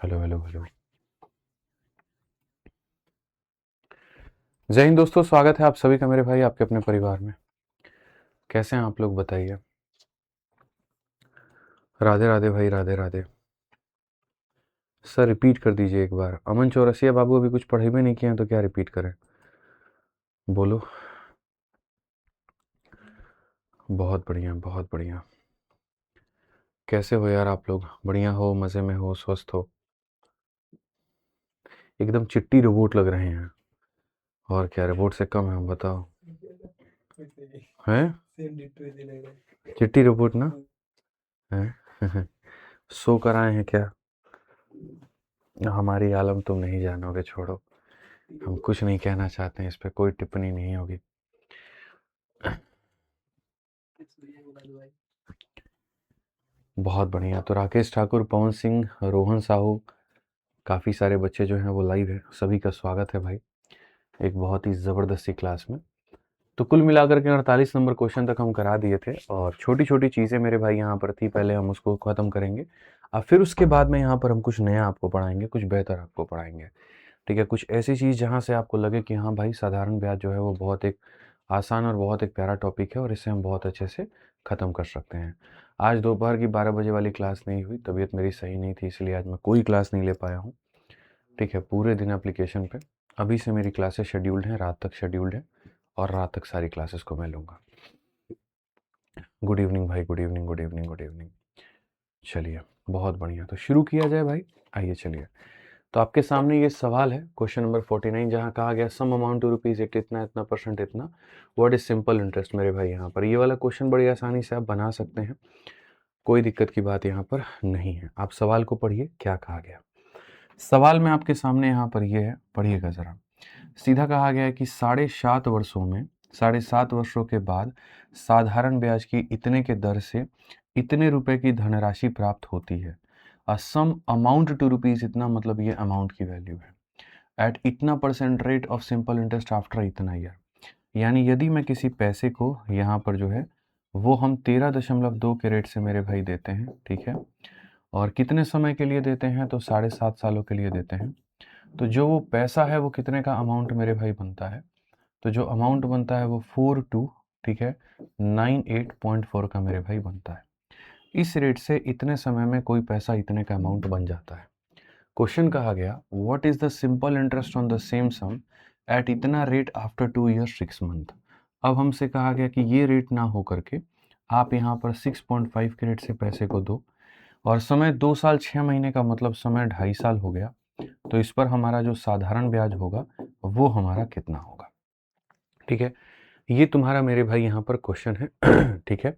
Hello hello hello. जय हिंद दोस्तों, स्वागत है आप सभी का मेरे भाई आपके अपने परिवार में। कैसे हैं आप लोग बताइए। राधे राधे भाई, राधे राधे। सर रिपीट कर दीजिए एक बार। अमन चौरसिया बाबू अभी कुछ पढ़े भी नहीं किए हैं तो क्या रिपीट करें, बोलो। बहुत बढ़िया बहुत बढ़िया। कैसे हो यार आप लोग? बढ़िया हो, मज़े में हो, स्वस्थ हो? एकदम चिट्टी रोबोट लग रहे हैं। और क्या, रोबोट से कम है हम, बताओ। हैं? चिट्टी रोबोट ना हैं? सो कर आए हैं क्या? हमारी आलम तुम नहीं जानोगे, छोड़ो। हम कुछ नहीं कहना चाहते हैं, इस पे कोई टिप्पणी नहीं होगी। बहुत बढ़िया। तो राकेश ठाकुर, पवन सिंह, रोहन साहू, काफ़ी सारे बच्चे जो हैं वो लाइव है। सभी का स्वागत है भाई एक बहुत ही ज़बरदस्ती क्लास में। तो कुल मिलाकर के 48 नंबर क्वेश्चन तक हम करा दिए थे और छोटी छोटी चीज़ें मेरे भाई यहाँ पर थी, पहले हम उसको ख़त्म करेंगे और फिर उसके बाद में यहाँ पर हम कुछ नया आपको पढ़ाएंगे, कुछ बेहतर आपको पढ़ाएंगे। ठीक है, कुछ ऐसी चीज़ जहाँ से आपको लगे कि हाँ भाई, साधारण ब्याज जो है वो बहुत एक आसान और बहुत एक प्यारा टॉपिक है और इसे हम बहुत अच्छे से ख़त्म कर सकते हैं। आज दोपहर की 12 बजे वाली क्लास नहीं हुई, तबीयत मेरी सही नहीं थी, इसलिए आज मैं कोई क्लास नहीं ले पाया हूँ। ठीक है, पूरे दिन एप्लीकेशन पे। अभी से मेरी क्लासेस शेड्यूल्ड हैं, रात तक शेड्यूल्ड है और रात तक सारी क्लासेस को मैं लूँगा। गुड इवनिंग भाई, good evening good evening good evening. चलिए, बहुत बढ़िया। तो शुरू किया जाए भाई, आइए चलिए। तो आपके सामने ये सवाल है, क्वेश्चन नंबर 49, जहाँ कहा गया सम अमाउंट टू रुपीज़ इतना इतना परसेंट इतना, व्हाट इज सिंपल इंटरेस्ट। मेरे भाई यहाँ पर ये वाला क्वेश्चन बड़ी आसानी से आप बना सकते हैं, कोई दिक्कत की बात यहाँ पर नहीं है। आप सवाल को पढ़िए, क्या कहा गया। सवाल में आपके सामने यहाँ पर ये है, पढ़िएगा ज़रा। सीधा कहा गया है कि 7.5 वर्षों के बाद साधारण ब्याज की इतने के दर से इतने रुपए की धनराशि प्राप्त होती है। सम अमाउंट टू रुपीज़ इतना, मतलब ये अमाउंट की वैल्यू है। एट इतना percent rate of simple interest after इतना ईयर। यानी यदि मैं किसी पैसे को यहाँ पर जो है वो हम 13.2 के रेट से मेरे भाई देते हैं, ठीक है, और कितने समय के लिए देते हैं तो 7.5 सालों के लिए देते हैं। तो जो वो पैसा है वो कितने का अमाउंट मेरे भाई बनता है, तो जो अमाउंट बनता है वो 42, ठीक है, 98.4 का मेरे भाई बनता है। इस रेट से इतने समय में कोई पैसा इतने का अमाउंट बन जाता है। क्वेश्चन कहा गया what is the simple interest on the same sum at इतना रेट आफ्टर 2 years 6 month। अब हमसे कहा गया कि ये रेट ना हो करके आप यहाँ पर 6.5 के रेट से पैसे को दो और समय 2 साल 6 महीने का, मतलब समय 2.5 साल हो गया। तो इस पर हमारा जो साधारण ब्याज होगा वो हमारा कितना होगा। ठीक है, ये तुम्हारा मेरे भाई यहाँ पर क्वेश्चन है। ठीक है,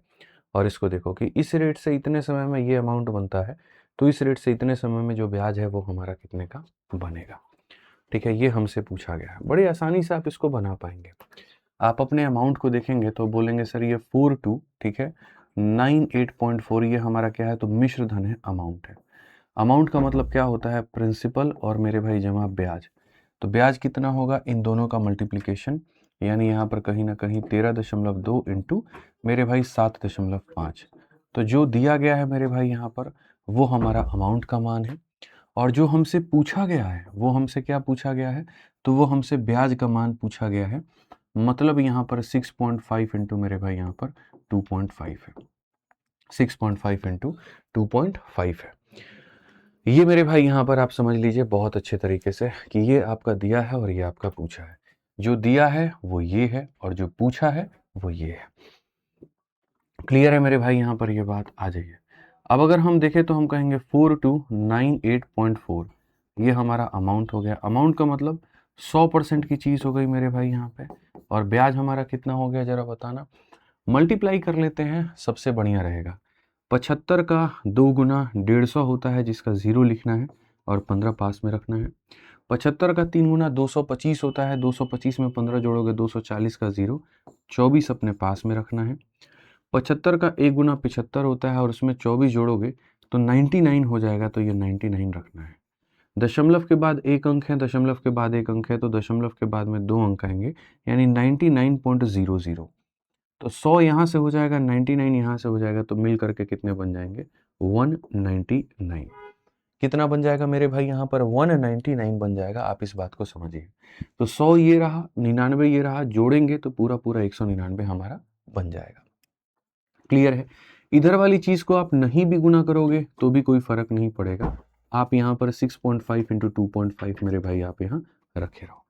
और इसको देखो कि इस रेट से इतने समय में ये अमाउंट बनता है, तो इस रेट से इतने समय में जो ब्याज है वो हमारा कितने का बनेगा। ठीक है, ये हमसे पूछा गया है, बड़ी आसानी से आप इसको बना पाएंगे। आप अपने अमाउंट को देखेंगे तो बोलेंगे सर ये 42, ठीक है, 98.4 ये हमारा क्या है, तो मिश्र धन है, अमाउंट है। अमाउंट का मतलब क्या होता है, प्रिंसिपल और मेरे भाई जमा ब्याज। तो ब्याज कितना होगा, इन दोनों का मल्टीप्लिकेशन, यानी यहाँ पर कहीं ना कहीं 13.2 इंटू मेरे भाई 7.5। तो जो दिया गया है मेरे भाई यहाँ पर वो हमारा अमाउंट का मान है, और जो हमसे पूछा गया है वो हमसे क्या पूछा गया है, तो वो हमसे ब्याज का मान पूछा गया है। मतलब यहाँ पर 6.5 इंटू मेरे भाई यहाँ पर 2.5 है, 6.5 इंटू 2.5 है। ये मेरे भाई यहाँ पर आप समझ लीजिए बहुत अच्छे तरीके से कि ये आपका दिया है और ये आपका पूछा है। जो दिया है वो ये है और जो पूछा है वो ये है। क्लियर है मेरे भाई यहाँ पर ये बात? आ जाइए। अब अगर हम देखें तो हम कहेंगे 4298.4, ये हमारा अमाउंट हो गया। अमाउंट का मतलब 100% की चीज़ हो गई मेरे भाई यहाँ पे, और ब्याज हमारा कितना हो गया जरा बताना। मल्टीप्लाई कर लेते हैं, सबसे बढ़िया रहेगा। 75 का 2 गुना 150 होता है, जिसका 0 लिखना है और 15 पास में रखना है। 75 का 3 गुना 225 होता है, 225 में 15 जोड़ोगे 240 का 0, 24 अपने पास में रखना है। 75 का 1 गुना 75 होता है और उसमें 24 जोड़ोगे तो 99 हो जाएगा, तो ये 99 रखना है। दशमलव के बाद एक अंक है, दशमलव के बाद एक अंक है, तो दशमलव के बाद में 2 अंक आएंगे, यानी 99.00। तो 100 यहाँ से हो जाएगा, 99 यहाँ से हो जाएगा, तो मिल करके कितने बन जाएंगे, 199। कितना बन जाएगा मेरे भाई यहाँ पर 199 बन जाएगा। आप इस बात को समझिए। तो 100 ये रहा, 99 ये रहा, जोड़ेंगे तो पूरा पूरा 199 हमारा बन जाएगा। क्लियर है? इधर वाली चीज को आप नहीं भी गुना करोगे तो भी कोई फर्क नहीं पड़ेगा। आप यहाँ पर 6.5 इंटू 2.5 मेरे भाई आप यहाँ रखे रहो।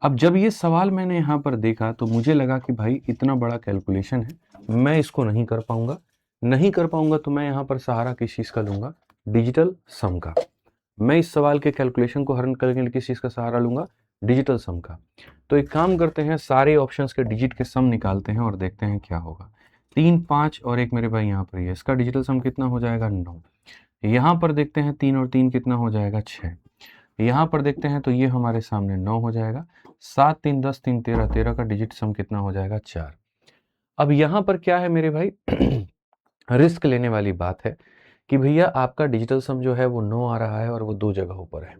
अब जब ये सवाल मैंने यहाँ पर देखा तो मुझे लगा कि भाई इतना बड़ा कैलकुलेशन है, मैं इसको नहीं कर पाऊंगा। नहीं कर पाऊंगा तो मैं यहाँ पर सहारा किस चीज़ का लूंगा? डिजिटल सम का। मैं इस सवाल के कैलकुलेशन को हल करने के लिए किस चीज़ का सहारा लूंगा? डिजिटल सम का। तो एक काम करते हैं, सारे ऑप्शंस के डिजिट के सम निकालते हैं और देखते हैं क्या होगा। 3, 5 और एक मेरे भाई यहाँ पर ये, इसका डिजिटल सम कितना हो जाएगा? 9। यहाँ पर देखते हैं 3 और 3 कितना हो जाएगा? 6। यहाँ पर देखते हैं तो ये हमारे सामने 9 हो जाएगा। 7, 3, 10, 3, 13, 13 का डिजिट सम कितना हो जाएगा? 4। अब यहाँ पर क्या है मेरे भाई रिस्क लेने वाली बात है कि भैया आपका डिजिटल सम जो है वो 9 आ रहा है और वो 2 जगहों पर है।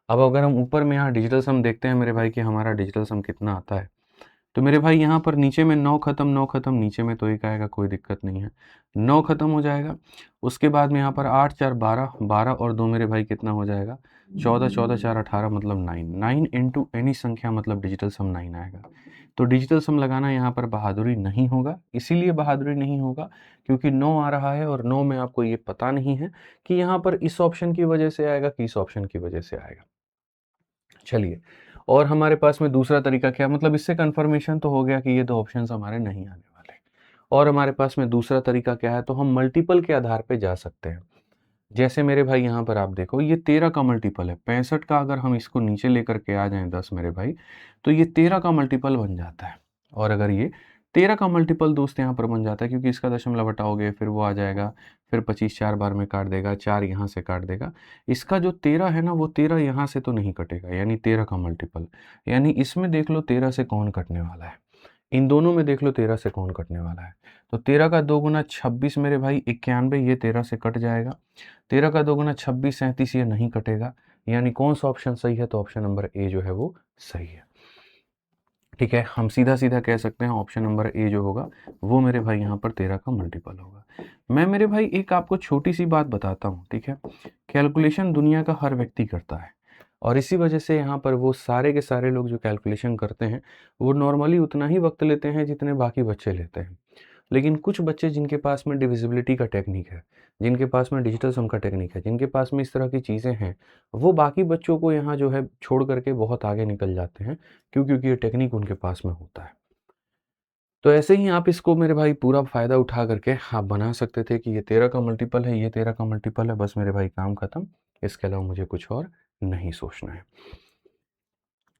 अब अगर हम ऊपर में यहाँ डिजिटल सम देखते हैं मेरे भाई कि हमारा डिजिटल सम कितना आता है, तो मेरे भाई यहाँ पर नीचे में 9 खत्म, 9 खत्म, नीचे में तो एक आएगा, कोई दिक्कत नहीं है, 9 खत्म हो जाएगा। उसके बाद में यहाँ पर 8, 4, 12, 12 और 2 मेरे भाई कितना हो जाएगा? 14, 14, 4, 18 मतलब 9। 9 इंटू एनी संख्या मतलब डिजिटल सम 9 आएगा। तो डिजिटल सम लगाना यहाँ पर बहादुरी नहीं होगा। इसीलिए बहादुरी नहीं होगा क्योंकि 9 आ रहा है और 9 में आपको ये पता नहीं है कि यहाँ पर इस ऑप्शन की वजह से आएगा कि इस ऑप्शन की वजह से आएगा। चलिए, और हमारे पास में दूसरा तरीका क्या, मतलब इससे कंफर्मेशन तो हो गया कि ये दो ऑप्शंस हमारे नहीं आने वाले। और हमारे पास में दूसरा तरीका क्या है, तो हम मल्टीपल के आधार पे जा सकते हैं। जैसे मेरे भाई यहाँ पर आप देखो, ये 13 का मल्टीपल है 65 का। अगर हम इसको नीचे लेकर के आ जाएं 10 मेरे भाई, तो ये 13 का मल्टीपल बन जाता है। और अगर ये 13 का मल्टीपल दोस्त यहाँ पर बन जाता है, क्योंकि इसका दशमलव हटाओगे फिर वो आ जाएगा, फिर 25 4 बार में काट देगा, 4 यहाँ से काट देगा। इसका जो 13 है ना, वो 13 यहाँ से तो नहीं कटेगा, यानी 13 का मल्टीपल। यानी इसमें देख लो 13 से कौन कटने वाला है, इन दोनों में देख लो 13 से कौन कटने वाला है। तो 13 का 2 गुना 26 मेरे भाई 91, ये 13 से कट जाएगा। 13 का 2 गुना 26, 37, ये नहीं कटेगा। यानी कौन सा ऑप्शन सही है? तो ऑप्शन नंबर ए जो है वो सही है। ठीक है, हम सीधा सीधा कह सकते हैं ऑप्शन नंबर ए जो होगा वो मेरे भाई यहाँ पर 13 का मल्टीपल होगा। मैं मेरे भाई एक आपको छोटी सी बात बताता हूँ, ठीक है। कैलकुलेशन दुनिया का हर व्यक्ति करता है और इसी वजह से यहाँ पर वो सारे के सारे लोग जो कैलकुलेशन करते हैं वो नॉर्मली उतना ही वक्त लेते हैं जितने बाकी बच्चे लेते हैं। लेकिन कुछ बच्चे जिनके पास में डिविजिबिलिटी का टेक्निक है, जिनके पास में डिजिटल सम का टेक्निक है, जिनके पास में इस तरह की चीज़ें हैं, वो बाकी बच्चों को यहाँ जो है छोड़ करके बहुत आगे निकल जाते हैं, क्योंकि ये टेक्निक उनके पास में होता है। तो ऐसे ही आप इसको मेरे भाई पूरा फ़ायदा उठा करके आप बना सकते थे कि ये 13 का मल्टीपल है, ये 13 का मल्टीपल है, बस मेरे भाई काम खत्म। इसके अलावा मुझे कुछ और नहीं सोचना है।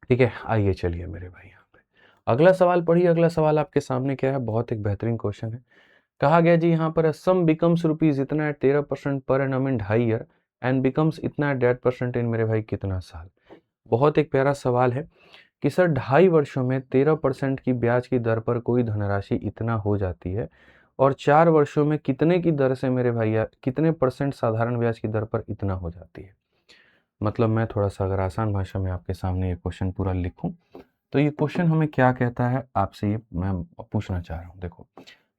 ठीक है, आइए चलिए मेरे भाई यहाँ पे अगला सवाल पढ़िए। अगला सवाल आपके सामने क्या है, बहुत एक बेहतरीन क्वेश्चन है। कहा गया जी यहाँ पर सम बिकम्स रुपीज इतना at 13% per annum in 2.5 year and becomes इतना एट डेट परसेंट इन मेरे भाई कितना साल। बहुत एक प्यारा सवाल है कि सर 2.5 वर्षों में 13% की ब्याज की दर पर कोई धनराशि इतना हो जाती है और 4 वर्षों में कितने की दर से मेरे भैया कितने परसेंट साधारण ब्याज की दर पर इतना हो जाती है। मतलब मैं थोड़ा सा अगर आसान भाषा में आपके सामने ये क्वेश्चन पूरा लिखूं तो ये क्वेश्चन हमें क्या कहता है, आपसे ये मैं पूछना चाह रहा हूँ। देखो,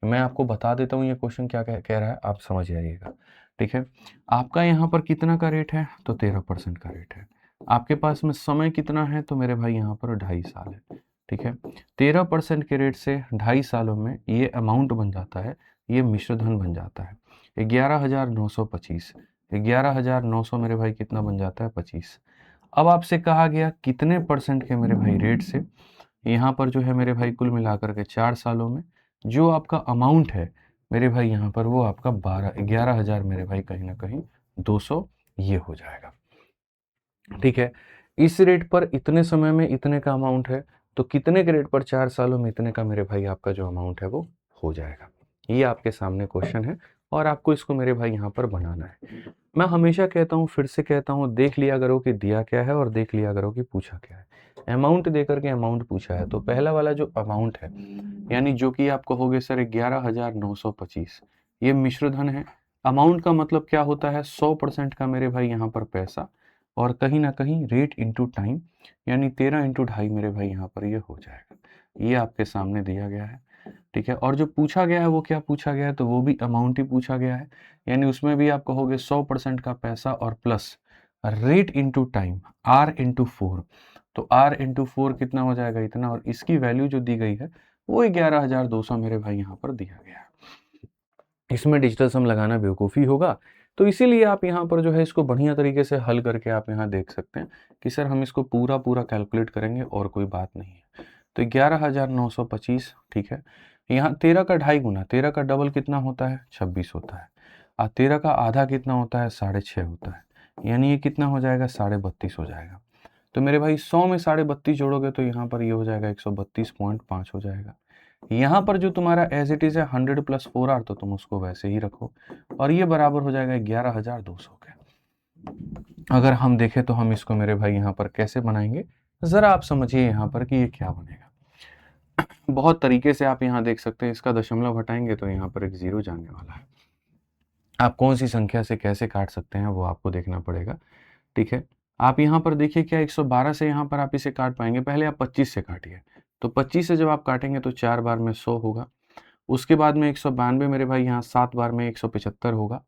मैं आपको बता देता हूँ ये क्वेश्चन क्या कह रहा है, आप समझ जाइएगा। ठीक है, आपका यहाँ पर कितना का रेट है, तो 13% का रेट है। आपके पास में समय कितना है, तो मेरे भाई यहाँ पर 2.5 साल है। ठीक है, 13% के रेट से 2.5 सालों में ये अमाउंट बन जाता है, ये मिश्र धन बन जाता है 11,925। 11,900 मेरे भाई कितना बन जाता है? 25। अब आपसे कहा गया कितने परसेंट के मेरे भाई रेट से यहाँ पर जो है मेरे भाई कुल मिलाकर के 4 सालों में जो आपका अमाउंट है मेरे भाई यहाँ पर वो आपका 11,000 मेरे भाई कहीं ना कहीं 200 ये हो जाएगा। ठीक है, इस रेट पर इतने समय में इतने का अमाउंट है, तो कितने के रेट पर 4 सालों में इतने का मेरे भाई आपका जो अमाउंट है वो हो जाएगा। ये आपके सामने क्वेश्चन है और आपको इसको मेरे भाई यहाँ पर बनाना है। मैं हमेशा कहता हूँ, फिर से कहता हूँ, देख लिया करो कि दिया क्या है और देख लिया करो कि पूछा क्या है। अमाउंट देकर के अमाउंट पूछा है, तो पहला वाला जो अमाउंट है यानी जो कि आप कहोगे सर 11,925, ये मिश्र धन है। अमाउंट का मतलब क्या होता है? 100% का मेरे भाई यहाँ पर पैसा और कहीं ना कहीं रेट इंटू टाइम, यानी 13 इंटू 2.5 मेरे भाई यहाँ पर ये हो जाएगा। ये आपके सामने दिया गया है। ठीक है। और जो पूछा गया है वो क्या पूछा गया है, तो वो भी अमाउंट ही पूछा गया है, यानी उसमें भी आप कहोगे 100% का पैसा और plus rate into time, R into 4। तो आर इंटू 4 कितना हो जाएगा, इतना, और इसकी वैल्यू जो दी गई है वो 11,200 मेरे भाई यहाँ पर दिया गया है। इसमें डिजिटल सम लगाना बेवकूफ़ी होगा, तो इसीलिए आप यहाँ पर जो है इसको बढ़िया तरीके से हल करके आप यहाँ देख सकते हैं कि सर हम इसको पूरा पूरा कैलकुलेट करेंगे और कोई बात नहीं है। तो 11,925, ठीक है। यहाँ 13 का 2.5 गुना, 13 का डबल कितना होता है, 26 होता है। और 13 का आधा कितना होता है, 6.5 होता है, यानी ये कितना हो जाएगा, 32.5 हो जाएगा। तो मेरे भाई 100 में 32.5 जोड़ोगे तो यहाँ पर ये हो जाएगा 132.5 हो जाएगा। यहाँ पर जो तुम्हारा एज इट इज है 100 प्लस 4R, तो तुम उसको वैसे ही रखो, और ये बराबर हो जाएगा 11,200 के। अगर हम देखें तो हम इसको मेरे भाई यहाँ पर कैसे बनाएंगे, जरा आप समझिए यहाँ पर कि ये क्या बनेगा। बहुत तरीके से आप यहाँ देख सकते हैं, इसका दशमलव हटाएंगे तो यहाँ पर एक 0 जाने वाला है। आप कौन सी संख्या से कैसे काट सकते हैं वो आपको देखना पड़ेगा, ठीक है। आप यहाँ पर देखिए, क्या 112 से यहाँ पर आप इसे काट पाएंगे, पहले आप 25 से काटिए। तो 25 से जब आप काटेंगे तो 4 बार में 100 होगा, उसके बाद में 192 मेरे भाई यहाँ 7 बार में 175 होगा,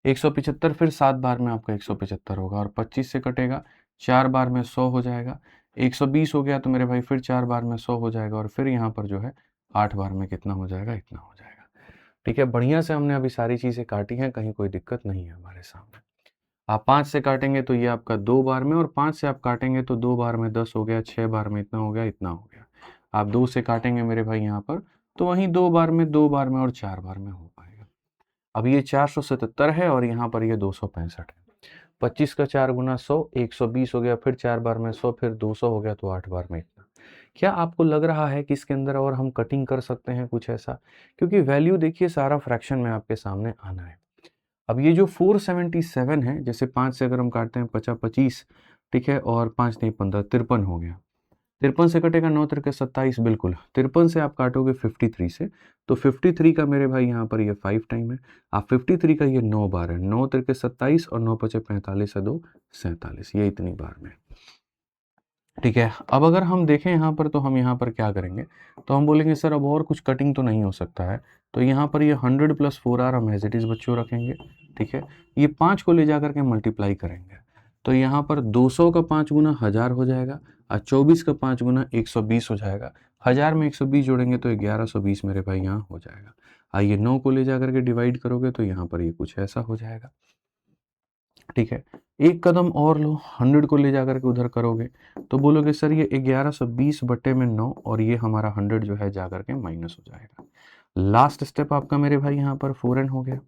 175 फिर 7 बार में आपका 175 होगा, और 25 से कटेगा, 4 बार में 100 हो जाएगा, 120 हो गया तो मेरे भाई फिर 4 बार में 100 हो जाएगा, और फिर यहाँ पर जो है 8 बार में कितना हो जाएगा, इतना हो जाएगा। ठीक है, बढ़िया से हमने अभी सारी चीज़ें काटी हैं, कहीं कोई दिक्कत नहीं है हमारे सामने। आप 5 से काटेंगे तो ये आपका 2 बार में, और 5 से आप काटेंगे तो 2 बार में 10 हो गया, 6 बार में इतना हो गया, इतना हो गया। आप 2 से काटेंगे मेरे भाई यहाँ पर, तो वहीं 2 बार में, 2 बार में और 4 बार में हो पाएगा। अब ये 477 है और यहाँ पर ये 265 है। 25 का 4 गुना 100, 120 हो गया, फिर 4 बार में 100, फिर 200 हो गया, तो 8 बार में इतना। क्या आपको लग रहा है कि इसके अंदर और हम कटिंग कर सकते हैं कुछ ऐसा? क्योंकि वैल्यू देखिए सारा फ्रैक्शन में आपके सामने आना है। अब ये जो 477 है, जैसे 5 से अगर हम काटते हैं 50 25, ठीक है, और 5 नहीं 15, 53 हो गया। 53 से कटेगा 9 तिरके 27, बिल्कुल। 53 से आप काटोगे 53 से, तो 53 का मेरे भाई यहाँ पर ये 5 टाइम है। आप 53 का ये 9 बार है, 9 तिरके 27 और 9 पचे 45 है, 2 47, ये इतनी बार में। ठीक है, अब अगर हम देखें यहाँ पर, तो हम यहाँ पर क्या करेंगे, तो हम बोलेंगे सर अब और कुछ कटिंग तो नहीं हो सकता है, तो यहाँ पर ये 100 प्लस 4R हम एज इट इज़ बच्चों रखेंगे। ठीक है, ये 5 को ले जा करके मल्टीप्लाई करेंगे, तो यहाँ पर 200 का 5 गुना 1000 हो जाएगा, और 24 का 5 गुना 120 हो जाएगा। 1000 में 120 जोड़ेंगे तो 1120 मेरे भाई यहाँ हो जाएगा। आइए 9 को ले जा करके डिवाइड करोगे तो यहाँ पर ये कुछ ऐसा हो जाएगा। ठीक है, एक कदम और लो, 100 को ले जाकर के उधर करोगे तो बोलोगे सर ये 1120 बटे में 9, और ये हमारा 100 जो है जाकर के माइनस हो जाएगा। लास्ट स्टेप आपका मेरे भाई यहाँ पर 4n हो गया।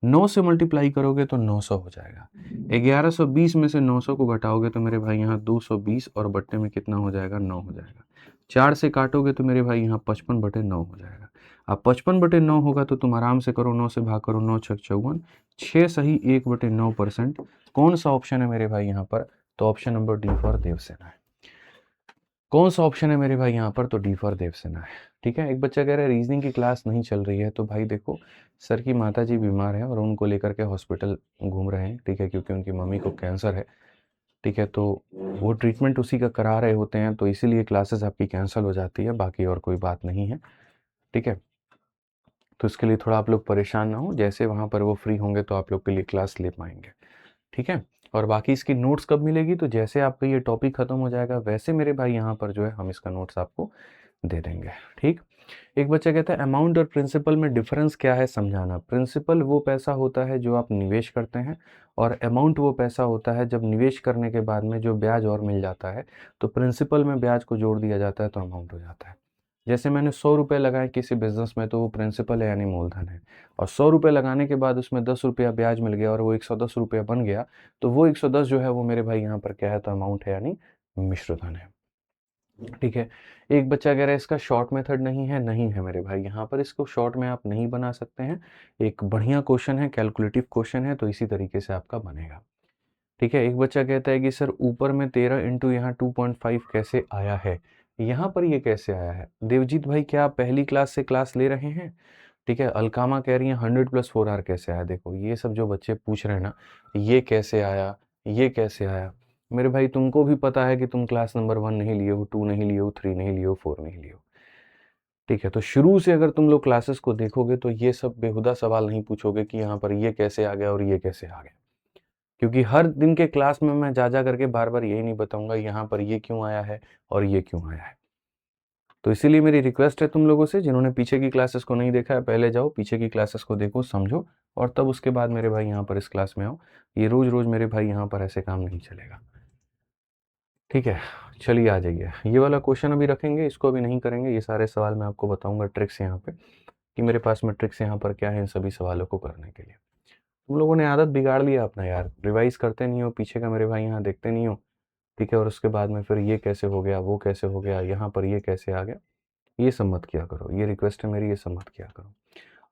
9 से मल्टीप्लाई करोगे तो 900 हो जाएगा। 1120 में से 900 को घटाओगे तो मेरे भाई यहाँ 220, और बट्टे में कितना हो जाएगा, 9 हो जाएगा। 4 से काटोगे तो मेरे भाई यहाँ 55 बटे 9 हो जाएगा। अब 55 बटे 9 होगा तो तुम आराम से करो, 9 से भाग करो, 9 छक 54, 6 सही 1 बटे 9%। कौन सा ऑप्शन है मेरे भाई यहाँ पर, तो option number D for Devsena है। कौन सा ऑप्शन है मेरे भाई यहाँ पर, तो डी फॉर देवसेना है। ठीक है, एक बच्चा कह रहा है रीजनिंग की क्लास नहीं चल रही है, तो भाई देखो सर की माता जी बीमार है और उनको लेकर के हॉस्पिटल घूम रहे हैं, ठीक है, क्योंकि उनकी मम्मी को कैंसर है। ठीक है, तो वो ट्रीटमेंट उसी का करा रहे होते हैं, तो इसीलिए क्लासेस आपकी कैंसिल हो जाती है, बाकी और कोई बात नहीं है। ठीक है, तो इसके लिए थोड़ा आप लोग परेशान ना हो, जैसे वहाँ पर वो फ्री होंगे तो आप लोग के लिए क्लास ले पाएंगे। ठीक है, और बाकी इसकी नोट्स कब मिलेगी, तो जैसे आपका ये टॉपिक खत्म हो जाएगा वैसे मेरे भाई यहाँ पर जो है हम इसका नोट्स आपको दे देंगे। ठीक, एक बच्चा कहता है अमाउंट और प्रिंसिपल में डिफरेंस क्या है समझाना। प्रिंसिपल वो पैसा होता है जो आप निवेश करते हैं, और अमाउंट वो पैसा होता है जब निवेश करने के बाद में जो ब्याज और मिल जाता है, तो प्रिंसिपल में ब्याज को जोड़ दिया जाता है तो अमाउंट हो जाता है। जैसे मैंने 100 रुपये लगाए किसी बिजनेस में, तो वो प्रिंसिपल है यानी मूलधन है, और 100 रुपये लगाने के बाद उसमें 10 रुपया ब्याज मिल गया और वो 110 रुपया बन गया, तो वो 110 जो है वो मेरे भाई यहाँ पर क्या है, तो अमाउंट है यानी मिश्रधन है। ठीक है, एक बच्चा कह रहा है इसका शॉर्ट मेथड नहीं है, नहीं है मेरे भाई, यहाँ पर इसको शॉर्ट में आप नहीं बना सकते हैं। एक बढ़िया क्वेश्चन है, कैलकुलेटिव क्वेश्चन है, तो इसी तरीके से आपका बनेगा। ठीक है, एक बच्चा कहता है कि सर ऊपर में 13 इंटू यहाँ 2.5 कैसे आया है, यहाँ पर ये कैसे आया है। देवजीत भाई क्या आप पहली क्लास से क्लास ले रहे हैं? ठीक है, अलकामा कह रही है 100 प्लस 4R कैसे आया। देखो ये सब जो बच्चे पूछ रहे हैं ना, ये कैसे आया, ये कैसे आया, मेरे भाई तुमको भी पता है कि तुम क्लास नंबर 1 नहीं लिए हो, 2 नहीं लिए हो, 3 नहीं लिए हो, 4 नहीं लिए हो। ठीक है, तो शुरू से अगर तुम लोग क्लासेस को देखोगे तो ये सब बेहुदा सवाल नहीं पूछोगे कि यहाँ पर ये कैसे आ गया और ये कैसे आ गया, क्योंकि हर दिन के क्लास में मैं जा करके बार बार यही नहीं बताऊंगा यहाँ पर ये क्यों आया है और ये क्यों आया है। तो इसीलिए मेरी रिक्वेस्ट है तुम लोगों से, जिन्होंने पीछे की क्लासेस को नहीं देखा है, पहले जाओ पीछे की क्लासेस को देखो, समझो, और तब उसके बाद मेरे भाई यहाँ पर इस क्लास में आओ। ये रोज रोज मेरे भाई यहाँ पर ऐसे काम नहीं चलेगा। ठीक है, चलिए आ जाइए। ये वाला क्वेश्चन अभी रखेंगे, इसको अभी नहीं करेंगे। ये सारे सवाल मैं आपको बताऊंगा ट्रिक्स यहाँ पे, कि मेरे पास में ट्रिक्स यहाँ पर क्या है इन सभी सवालों को करने के लिए। तुम लोगों ने आदत बिगाड़ लिया अपना यार, रिवाइज करते नहीं हो, पीछे का मेरे भाई यहाँ देखते नहीं हो। ठीक है, और उसके बाद में फिर ये कैसे हो गया, वो कैसे हो गया, यहाँ पर ये कैसे आ गया, ये सब मत किया करो। ये रिक्वेस्ट है मेरी, ये सब मत किया करो।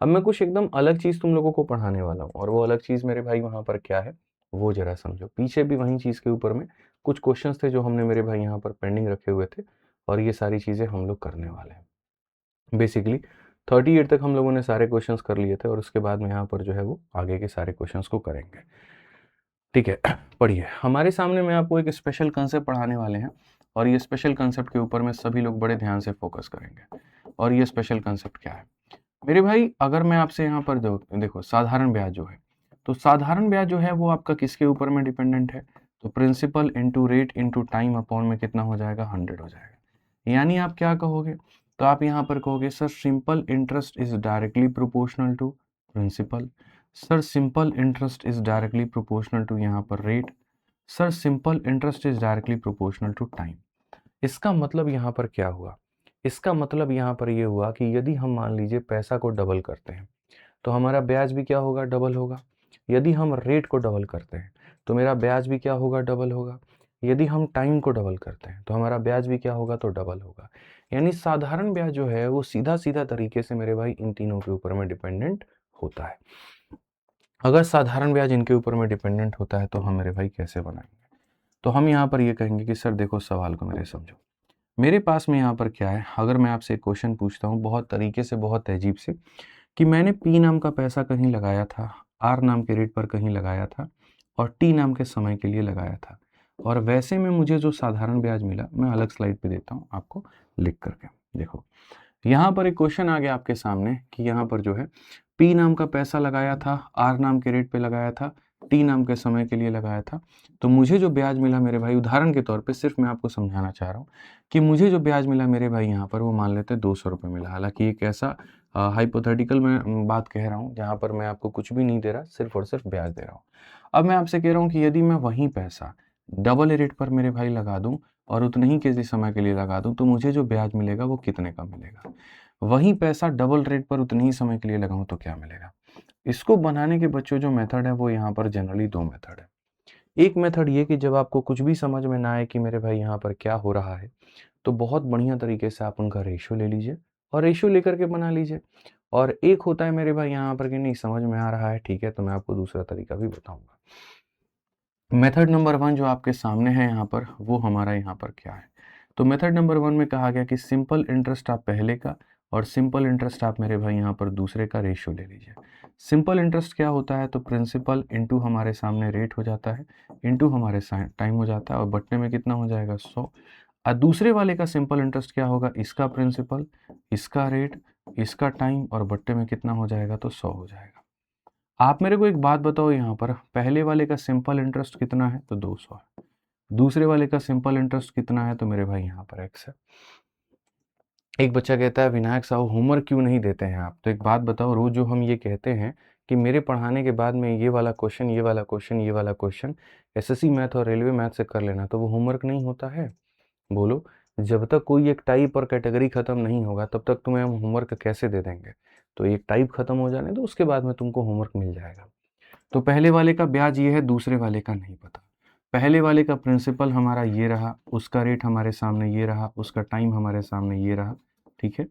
अब मैं कुछ एकदम अलग चीज़ तुम लोगों को पढ़ाने वाला हूँ, और वो अलग चीज़ मेरे भाई वहाँ पर क्या है वो जरा समझो। पीछे भी वही चीज़ के ऊपर में कुछ क्वेश्चंस थे जो हमने मेरे भाई यहाँ पर पेंडिंग रखे हुए थे, और ये सारी चीज़ें हम लोग करने वाले हैं। बेसिकली 38 तक हम लोगों ने सारे क्वेश्चंस कर लिए थे, और उसके बाद में यहाँ पर जो है वो आगे के सारे क्वेश्चंस को करेंगे। ठीक है, पढ़िए। हमारे सामने मैं आपको एक स्पेशल कंसेप्ट पढ़ाने वाले हैं, और ये स्पेशल कंसेप्ट के ऊपर में सभी लोग बड़े ध्यान से फोकस करेंगे। और ये स्पेशल कंसेप्ट क्या है मेरे भाई, अगर मैं आपसे यहाँ पर देखो साधारण ब्याज जो है, तो साधारण ब्याज जो है वो आपका किसके ऊपर में डिपेंडेंट है, तो principal into rate into time upon में कितना हो जाएगा, 100 हो जाएगा। यानी आप क्या कहोगे, तो आप यहाँ पर कहोगे sir simple interest is directly proportional to principal, sir simple interest is directly proportional to यहाँ पर rate, sir simple interest is directly proportional to time. इसका मतलब यहाँ पर क्या हुआ, इसका मतलब यहाँ पर ये हुआ कि यदि हम मान लीजिए पैसा को डबल करते हैं तो हमारा ब्याज भी क्या होगा, डबल होगा। यदि हम रेट को डबल करते हैं तो मेरा ब्याज भी क्या होगा, डबल होगा। यदि हम टाइम को डबल करते हैं तो हमारा ब्याज भी क्या होगा, तो डबल होगा। यानी साधारण ब्याज जो है वो सीधा सीधा तरीके से मेरे भाई इन तीनों के ऊपर में डिपेंडेंट होता है। अगर साधारण ब्याज इनके ऊपर में डिपेंडेंट होता है तो हम मेरे भाई कैसे बनाएंगे, तो हम यहाँ पर ये कहेंगे कि सर देखो सवाल को मेरे समझो। मेरे पास में यहाँ पर क्या है, अगर मैं आपसे एक क्वेश्चन पूछता हूँ बहुत तरीके से, बहुत तहजीब से, कि मैंने पी नाम का पैसा कहीं लगाया था, आर नाम के रेट पर कहीं लगाया था, और टी नाम के समय के लिए लगाया था, और वैसे में मुझे जो साधारण ब्याज मिला, मैं अलग स्लाइड पे देता हूँ आपको लिख करके। देखो यहाँ पर एक क्वेश्चन आ गया आपके सामने कि यहाँ पर जो है पी नाम का पैसा लगाया था, आर नाम के रेट पे लगाया था, टी नाम के समय के लिए लगाया था, तो मुझे जो ब्याज मिला मेरे भाई, उदाहरण के तौर पे सिर्फ मैं आपको समझाना चाह रहा हूँ कि मुझे जो ब्याज मिला मेरे भाई यहाँ पर, वो मान लेते हैं 200 रुपये मिला। हालांकि एक ऐसा हाइपोथेटिकल मैं बात कह रहा हूँ जहाँ पर मैं आपको कुछ भी नहीं दे रहा, सिर्फ और सिर्फ ब्याज दे रहा हूँ। अब मैं आपसे कह रहा हूँ कि यदि मैं वही पैसा डबल रेट पर मेरे भाई लगा दूँ और उतने ही के समय के लिए लगा दूँ, तो मुझे जो ब्याज मिलेगा वो कितने का मिलेगा। वही पैसा डबल रेट पर उतने ही समय के लिए लगाऊं तो क्या मिलेगा। इसको बनाने के बच्चों जो मेथड है वो यहाँ पर जनरली दो मेथड है। एक मेथड ये कि जब आपको कुछ भी समझ में ना आए कि मेरे भाई यहाँ पर क्या हो रहा है, तो बहुत बढ़िया तरीके से आप उनका रेशियो ले लीजिए और रेशियो लेकर के बना लीजिए। और एक होता है मेरे भाई यहाँ पर कि नहीं समझ में आ रहा है, ठीक है, तो मैं आपको दूसरा तरीका भी बताऊंगा। मेथड नंबर 1 जो आपके सामने है यहाँ पर, वो हमारा यहाँ पर क्या है, तो मेथड नंबर 1 में कहा गया कि सिंपल इंटरेस्ट आप पहले का और सिंपल इंटरेस्ट आप मेरे भाई यहाँ पर दूसरे का रेशियो ले लीजिए। सिंपल इंटरेस्ट क्या होता है, तो प्रिंसिपल इंटू हमारे सामने रेट हो जाता है, इंटू हमारे टाइम हो जाता है, और बट्टे में कितना हो जाएगा, 100। और दूसरे वाले का सिंपल इंटरेस्ट क्या होगा, इसका प्रिंसिपल, इसका रेट, इसका टाइम, और बट्टे में कितना हो जाएगा, तो 100 हो जाएगा। आप मेरे को एक बात बताओ, यहाँ पर पहले वाले का सिंपल इंटरेस्ट कितना है, तो 200 है। दूसरे वाले का सिंपल इंटरेस्ट कितना है, तो मेरे भाई यहाँ पर x है। एक बच्चा कहता है विनायक साहब होमवर्क क्यों नहीं देते हैं आप, तो एक बात बताओ, रोज जो हम ये कहते हैं कि मेरे पढ़ाने के बाद में ये वाला क्वेश्चन, ये वाला क्वेश्चन, ये वाला क्वेश्चन एसएससी मैथ और रेलवे मैथ से कर लेना, तो वो होमवर्क नहीं होता है। बोलो, जब तक कोई एक टाइप और कैटेगरी खत्म नहीं होगा तब तक तुम्हें हम होमवर्क कैसे दे देंगे। तो एक टाइप खत्म हो जाने तो उसके बाद में तुमको होमवर्क मिल जाएगा। तो पहले वाले का ब्याज ये है, दूसरे वाले का नहीं पता। पहले वाले का प्रिंसिपल हमारा ये रहा, उसका रेट हमारे सामने ये रहा, उसका टाइम हमारे सामने ये रहा, ठीक है।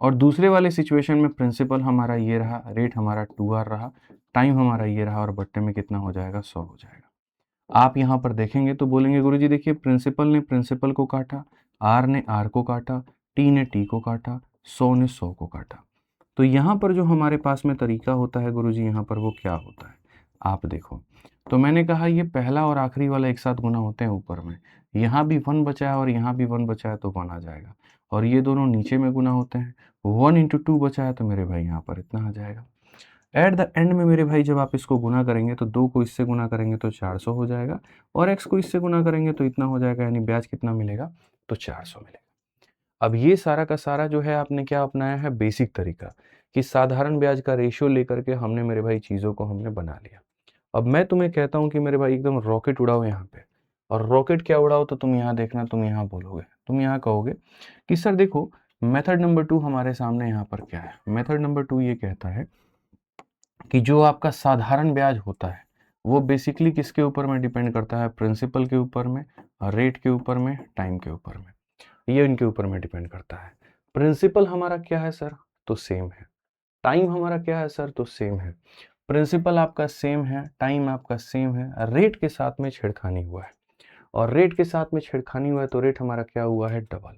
और दूसरे वाले सिचुएशन में प्रिंसिपल हमारा ये रहा, रेट हमारा 2R रहा, टाइम हमारा ये रहा, और बट्टे में कितना हो जाएगा, 100 हो जाएगा। आप यहाँ पर देखेंगे तो बोलेंगे गुरुजी देखिए प्रिंसिपल ने प्रिंसिपल को काटा, आर ने आर को काटा, टी ने टी को काटा, 100 ने 100 को काटा। तो यहाँ पर जो हमारे पास में तरीका होता है गुरुजी, यहाँ पर वो क्या होता है, आप देखो, तो मैंने कहा ये पहला और आखिरी वाला एक साथ गुना होते हैं ऊपर में, यहाँ भी 1 बचा है और यहाँ भी 1 बचा है तो 1 आ जाएगा, और ये दोनों नीचे में गुना होते हैं, 1 इंटू 2 बचा है तो मेरे भाई यहाँ पर इतना आ जाएगा। एट द एंड में मेरे भाई जब आप इसको गुना करेंगे तो 2 को इससे गुना करेंगे तो 400 हो जाएगा, और x को इससे गुना करेंगे तो इतना हो जाएगा, यानी ब्याज कितना मिलेगा, तो 400 मिलेगा। अब ये सारा का सारा जो है आपने क्या अपनाया है, बेसिक तरीका, कि साधारण ब्याज का रेशियो लेकर के हमने मेरे भाई चीज़ों को हमने बना लिया। अब मैं तुम्हें कहता हूँ कि मेरे भाई एकदम रॉकेट उड़ाओ यहाँ पे, और रॉकेट क्या उड़ाओ तो तुम यहाँ देखना, तुम यहाँ बोलोगे, तुम यहाँ कहोगे कि सर देखो मेथड नंबर 2 हमारे सामने यहाँ पर क्या है। मेथड नंबर 2 ये कहता है कि जो आपका साधारण ब्याज होता है वो बेसिकली किसके ऊपर में डिपेंड करता है, प्रिंसिपल के ऊपर में, रेट के ऊपर में, टाइम के ऊपर में, ये इनके ऊपर में डिपेंड करता है। प्रिंसिपल हमारा क्या है सर, तो सेम है। टाइम हमारा क्या है सर, तो सेम है। प्रिंसिपल आपका सेम है, टाइम आपका सेम है, रेट के साथ में छेड़खानी हुआ है, और रेट के साथ में छेड़खानी हुआ है तो रेट हमारा क्या हुआ है, डबल।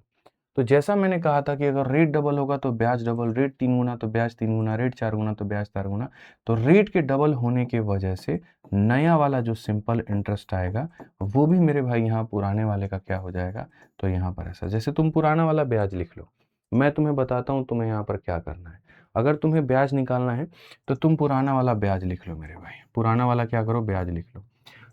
तो जैसा मैंने कहा था कि अगर रेट डबल होगा तो ब्याज डबल, रेट 3 गुना तो ब्याज 3 गुना, रेट 4 गुना तो ब्याज 4 गुना। तो रेट के डबल होने के वजह से नया वाला जो सिंपल इंटरेस्ट आएगा वो भी मेरे भाई यहाँ पुराने वाले का क्या हो जाएगा, तो यहाँ पर ऐसा, जैसे तुम पुराना वाला ब्याज लिख लो, मैं तुम्हें बताता हूँ तुम्हें यहाँ पर क्या करना है। अगर तुम्हें ब्याज निकालना है तो तुम पुराना वाला ब्याज लिख लो मेरे भाई, पुराना वाला क्या करो, ब्याज लिख लो।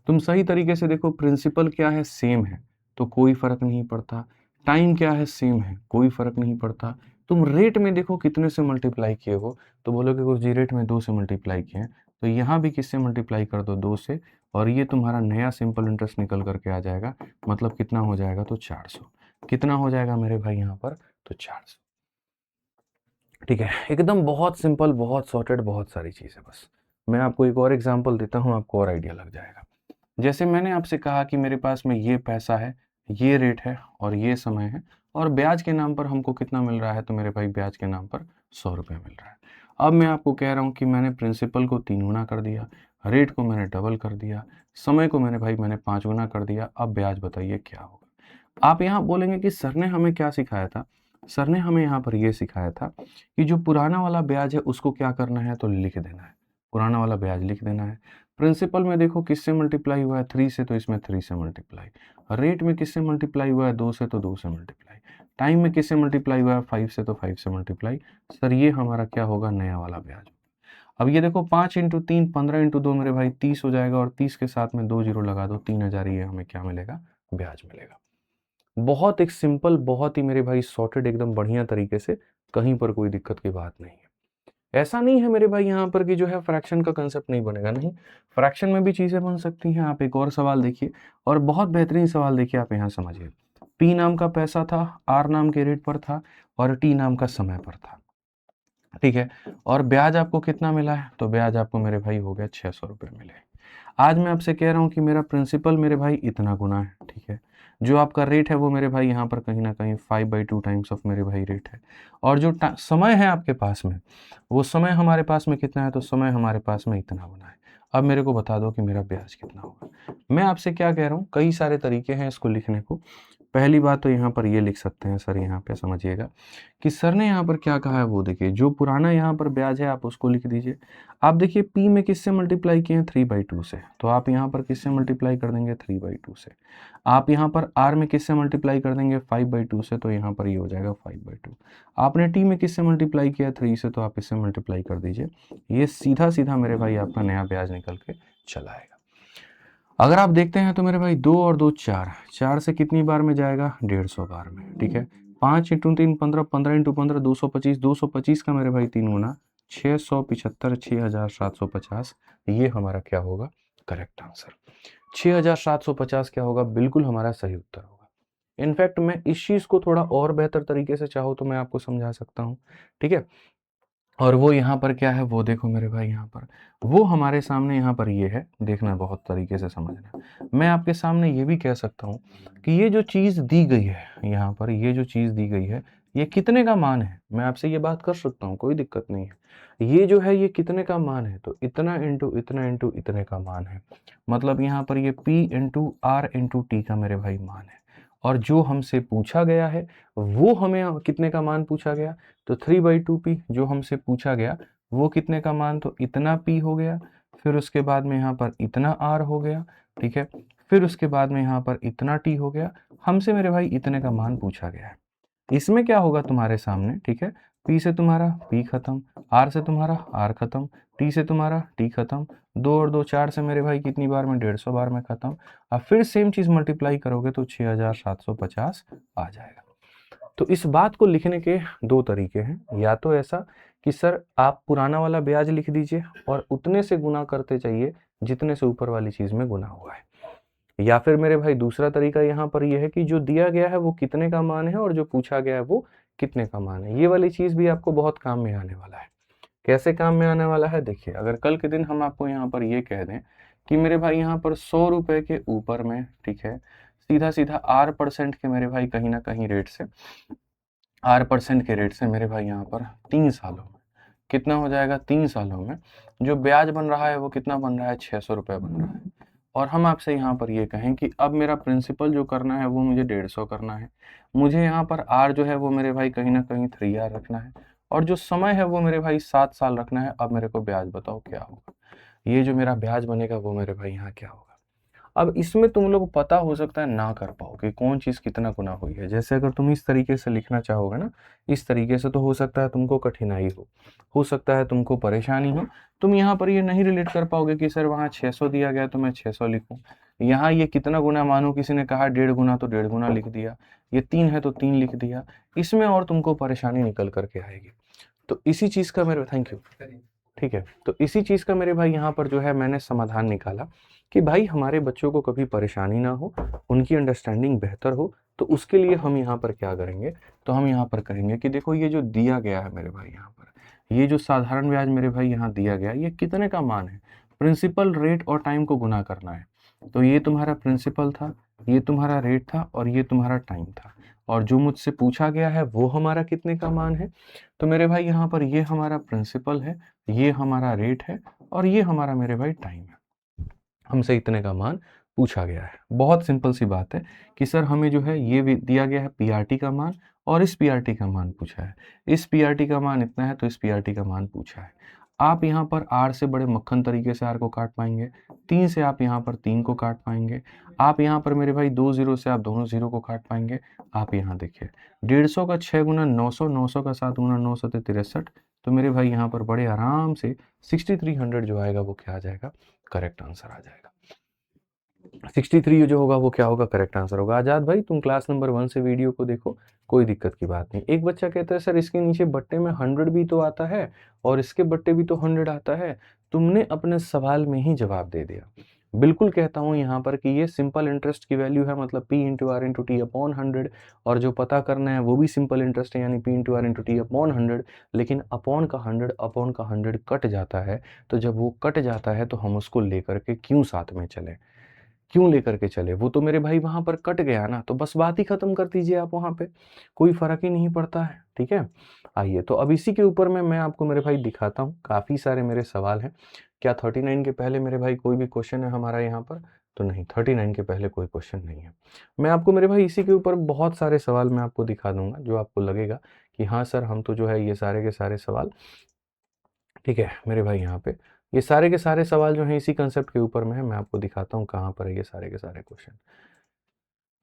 तुम सही तरीके से देखो, प्रिंसिपल क्या है, सेम है, तो कोई फर्क नहीं पड़ता। टाइम क्या है, सेम है, कोई फर्क नहीं पड़ता। तुम रेट में देखो कितने से मल्टीप्लाई किए हो, तो बोलोगे गुरुजी जी रेट में 2 से मल्टीप्लाई किए हैं, तो यहाँ भी किससे मल्टीप्लाई कर दो, 2 से, और ये तुम्हारा नया सिंपल इंटरेस्ट निकल करके आ जाएगा, मतलब कितना हो जाएगा, तो 400। कितना हो जाएगा मेरे भाई यहाँ पर, तो 400। ठीक है, एकदम बहुत सिंपल, बहुत सॉर्टेड, बहुत सारी चीज़ें। बस मैं आपको एक और एग्जांपल देता हूँ, आपको और आइडिया लग जाएगा। जैसे मैंने आपसे कहा कि मेरे पास में ये पैसा है, ये रेट है और ये समय है, और ब्याज के नाम पर हमको कितना मिल रहा है, तो मेरे भाई ब्याज के नाम पर 100 रुपये मिल रहा है। अब मैं आपको कह रहा हूँ कि मैंने प्रिंसिपल को 3 गुना कर दिया, रेट को मैंने डबल कर दिया, समय को मैंने 5 गुना कर दिया, अब ब्याज बताइए क्या होगा। आप यहाँ बोलेंगे कि सर ने हमें क्या सिखाया था, सर ने हमें यहाँ पर ये सिखाया था कि जो पुराना वाला ब्याज है उसको क्या करना है, तो लिख देना है, पुराना वाला ब्याज लिख देना है। प्रिंसिपल में देखो किससे मल्टीप्लाई हुआ है, 3 से, तो इसमें 3 से मल्टीप्लाई। रेट में किससे मल्टीप्लाई हुआ है, 2 से, तो 2 से मल्टीप्लाई। टाइम में किससे मल्टीप्लाई हुआ है, 5 से, तो 5 से मल्टीप्लाई। सर ये हमारा क्या होगा, नया वाला ब्याज। अब ये देखो 5 इंटू 3, 15 इंटू 2 मेरे भाई 30 हो जाएगा, और 30 के साथ में 2 जीरो लगा दो, 3000, ये हमें क्या मिलेगा, ब्याज मिलेगा। बहुत एक सिंपल, बहुत ही मेरे भाई सॉर्टेड, एकदम बढ़िया तरीके से, कहीं पर कोई दिक्कत की बात नहीं है। ऐसा नहीं है मेरे भाई यहाँ पर कि जो है फ्रैक्शन का कंसेप्ट नहीं बनेगा, नहीं, फ्रैक्शन में भी चीज़ें बन सकती हैं। आप एक और सवाल देखिए, और बहुत बेहतरीन सवाल देखिए, आप यहाँ समझिए। पी नाम का पैसा था, आर नाम के रेट पर था, और टी नाम का समय पर था, ठीक है, और ब्याज आपको कितना मिला है, तो ब्याज आपको मेरे भाई हो गया 600 रुपये मिले। आज मैं आपसे कह रहा हूँ कि मेरा प्रिंसिपल मेरे भाई इतना गुना है, ठीक है, जो आपका रेट है वो मेरे भाई यहाँ पर कहीं ना कहीं 5/2 टाइम्स ऑफ मेरे भाई रेट है, और जो समय है आपके पास में, वो समय हमारे पास में कितना है, तो समय हमारे पास में इतना गुना है। अब मेरे को बता दो कि मेरा ब्याज कितना होगा। मैं आपसे क्या कह रहा हूँ, कई सारे तरीके हैं इसको लिखने को। पहली बात तो यहाँ पर ये लिख सकते हैं सर, यहाँ पे समझिएगा कि सर ने यहाँ पर क्या कहा है, वो देखिए, जो पुराना यहाँ पर ब्याज है आप उसको लिख दीजिए। आप देखिए पी में किससे मल्टीप्लाई किए हैं, 3/2 से, तो आप यहाँ पर किससे मल्टीप्लाई कर देंगे, 3/2 से। आप यहाँ पर आर में किससे मल्टीप्लाई कर देंगे, 5/2 से, तो यहाँ पर ये हो जाएगा 5/2। आपने टी में किससे मल्टीप्लाई किया, 3 से, तो आप इससे मल्टीप्लाई कर दीजिए। ये सीधा सीधा मेरे भाई आपका नया ब्याज निकल के चला आएगा। अगर आप देखते हैं तो मेरे भाई 2 और 2 4, 4 से कितनी बार में जाएगा, 150 बार में, ठीक है। 5 इंटू 3 15, 15 इंटू 15 225, 225 का मेरे भाई 3 गुना, 675, 6750, ये हमारा क्या होगा, करेक्ट आंसर। 6750 क्या होगा, बिल्कुल हमारा सही उत्तर होगा। इनफैक्ट मैं इस चीज को थोड़ा और बेहतर तरीके से चाहो तो मैं आपको समझा सकता हूँ, ठीक है। और वो यहाँ पर क्या है, वो देखो मेरे भाई, यहाँ पर वो हमारे सामने यहाँ पर ये है, देखना बहुत तरीके से समझना। मैं आपके सामने ये भी कह सकता हूँ कि ये जो चीज़ दी गई है यहाँ पर, ये जो चीज़ दी गई है, ये कितने का मान है, मैं आपसे ये बात कर सकता हूँ, कोई दिक्कत नहीं है। ये जो है ये कितने का मान है, तो इतना इंटू इतना इंटू इतने का मान है। मतलब यहाँ पर ये P into R into T का मेरे भाई मान है। और जो हमसे पूछा गया है वो हमें कितने का मान पूछा गया, तो 3/2 P जो हमसे पूछा गया वो कितने का मान, तो इतना P हो गया। फिर उसके बाद में यहाँ पर इतना r हो गया, ठीक है। फिर उसके बाद में यहाँ पर इतना t हो गया। हमसे मेरे भाई इतने का मान पूछा गया है। इसमें क्या होगा तुम्हारे सामने, ठीक है, p से तुम्हारा p खत्म, r से तुम्हारा r खत्म, t से तुम्हारा t खत्म, 2 और 2 4 से मेरे भाई कितनी बार में 150 बार में खत्म। अब फिर सेम चीज मल्टीप्लाई करोगे तो 6750 आ जाएगा। तो इस बात को लिखने के दो तरीके हैं, या तो ऐसा कि सर आप पुराना वाला ब्याज लिख दीजिए और उतने से गुना करते चाहिए जितने से ऊपर वाली चीज में गुना हुआ है, या फिर मेरे भाई दूसरा तरीका यहाँ पर यह है कि जो दिया गया है वो कितने का मान है और जो पूछा गया है वो कितने का मान है। ये वाली चीज भी आपको बहुत काम में आने वाला है। कैसे काम में आने वाला है, देखिए, अगर कल के दिन हम आपको यहाँ पर ये कह दें कि मेरे भाई यहाँ पर 100 रुपए के ऊपर में, ठीक है, सीधा सीधा R% के मेरे भाई कहीं ना कहीं रेट से, R% के रेट से मेरे भाई यहाँ पर 3 सालों में कितना हो जाएगा, 3 सालों में जो ब्याज बन रहा है वो कितना बन रहा है, 600 रुपये बन रहा है। और हम आपसे यहाँ पर ये कहें कि अब मेरा प्रिंसिपल जो करना है वो मुझे 150 करना है, मुझे यहाँ पर R जो है वो मेरे भाई कहीं ना कहीं 3R रखना है, और जो समय है वो मेरे भाई 7 साल रखना है। अब मेरे को ब्याज बताओ क्या होगा, ये जो मेरा ब्याज बनेगा वो मेरे भाई यहाँ क्या होगा। अब इसमें तुम लोग पता हो सकता है ना कर पाओ कि कौन चीज कितना गुना हुई है। जैसे अगर तुम इस तरीके से लिखना चाहोगे ना, इस तरीके से, तो हो सकता है तुमको कठिनाई हो सकता है तुमको परेशानी हो। तुम यहाँ पर ये नहीं रिलेट कर पाओगे कि सर वहाँ 600 दिया गया तो मैं 600 लिखूं, यहाँ ये कितना गुना, मानो किसी ने कहा 1.5 गुना तो 1.5 गुना लिख दिया, ये 3 है तो 3 लिख दिया, इसमें और तुमको परेशानी निकल करके आएगी। तो इसी चीज का मेरे, थैंक यू, ठीक है, तो इसी चीज का मेरे भाई यहाँ पर जो है मैंने समाधान निकाला कि भाई हमारे बच्चों को कभी परेशानी ना हो, उनकी अंडरस्टैंडिंग बेहतर हो। तो उसके लिए हम यहाँ पर क्या करेंगे, तो हम यहाँ पर कहेंगे कि देखो ये जो दिया गया है मेरे भाई यहाँ पर, ये जो साधारण ब्याज मेरे भाई यहाँ दिया गया, ये कितने का मान है, प्रिंसिपल, रेट और टाइम को गुना करना है। तो ये तुम्हारा प्रिंसिपल था, ये तुम्हारा रेट था और ये तुम्हारा टाइम था, और जो मुझसे पूछा गया है वो हमारा कितने का मान है। तो मेरे भाई यहाँ पर ये हमारा प्रिंसिपल है, ये हमारा रेट है और ये हमारा मेरे भाई टाइम है। हमसे इतने का मान पूछा गया है। बहुत सिंपल सी बात है कि सर हमें जो है ये दिया गया है पीआरटी का मान और इस पीआरटी का मान पूछा है, इस पीआरटी का मान इतना है तो इस पीआरटी का मान पूछा है। आप यहाँ पर आर से बड़े मक्खन तरीके से आर को काट पाएंगे, 3 से आप यहाँ पर 3 को काट पाएंगे, आप यहाँ पर मेरे भाई 2 जीरो से आप दोनों जीरो को काट पाएंगे। आप यहाँ देखिए 150 का 6 गुना 900, 900 का 7 गुना 900 63, तो मेरे भाई यहाँ पर बड़े आराम से 6300 जो आएगा वो क्या आ जाएगा, करेक्ट आंसर आ जाएगा। 63 जो होगा वो क्या होगा, करेक्ट आंसर होगा। आजाद भाई तुम क्लास नंबर 1 से वीडियो को देखो, कोई दिक्कत की बात नहीं। एक बच्चा कहता है सर इसके नीचे बट्टे में 100 भी तो आता है और इसके बट्टे भी तो 100 आता है, तुमने अपने सवाल में ही जवाब दे दिया। बिल्कुल कहता हूँ यहाँ पर कि ये सिंपल इंटरेस्ट की वैल्यू है, मतलब P into R into T upon 100, और जो पता करना है वो भी सिंपल इंटरेस्ट है, यानी P into R into T upon 100। लेकिन अपॉन का 100 कट जाता है, तो जब वो कट जाता है तो हम उसको लेकर के क्यों साथ में चले, क्यों लेकर के चले, वो तो मेरे भाई वहां पर कट गया ना, तो बस बात ही खत्म कर दीजिए आप वहां पे, कोई फर्क ही नहीं पड़ता है, ठीक है। आइए तो अब इसी के ऊपर में मैं आपको मेरे भाई दिखाता हूँ, काफी सारे मेरे सवाल हैं। क्या 39 के पहले मेरे भाई कोई भी क्वेश्चन है हमारा यहाँ पर, तो नहीं, 39 के पहले कोई क्वेश्चन नहीं है। मैं आपको मेरे भाई इसी के ऊपर बहुत सारे सवाल मैं आपको दिखा दूंगा, जो आपको लगेगा कि हाँ सर हम तो जो है ये सारे के सारे सवाल, ठीक है मेरे भाई, यहाँ पे ये सारे के सारे सवाल जो हैं इसी कंसेप्ट के ऊपर में है। मैं आपको दिखाता हूँ कहाँ पर है ये सारे के सारे क्वेश्चन,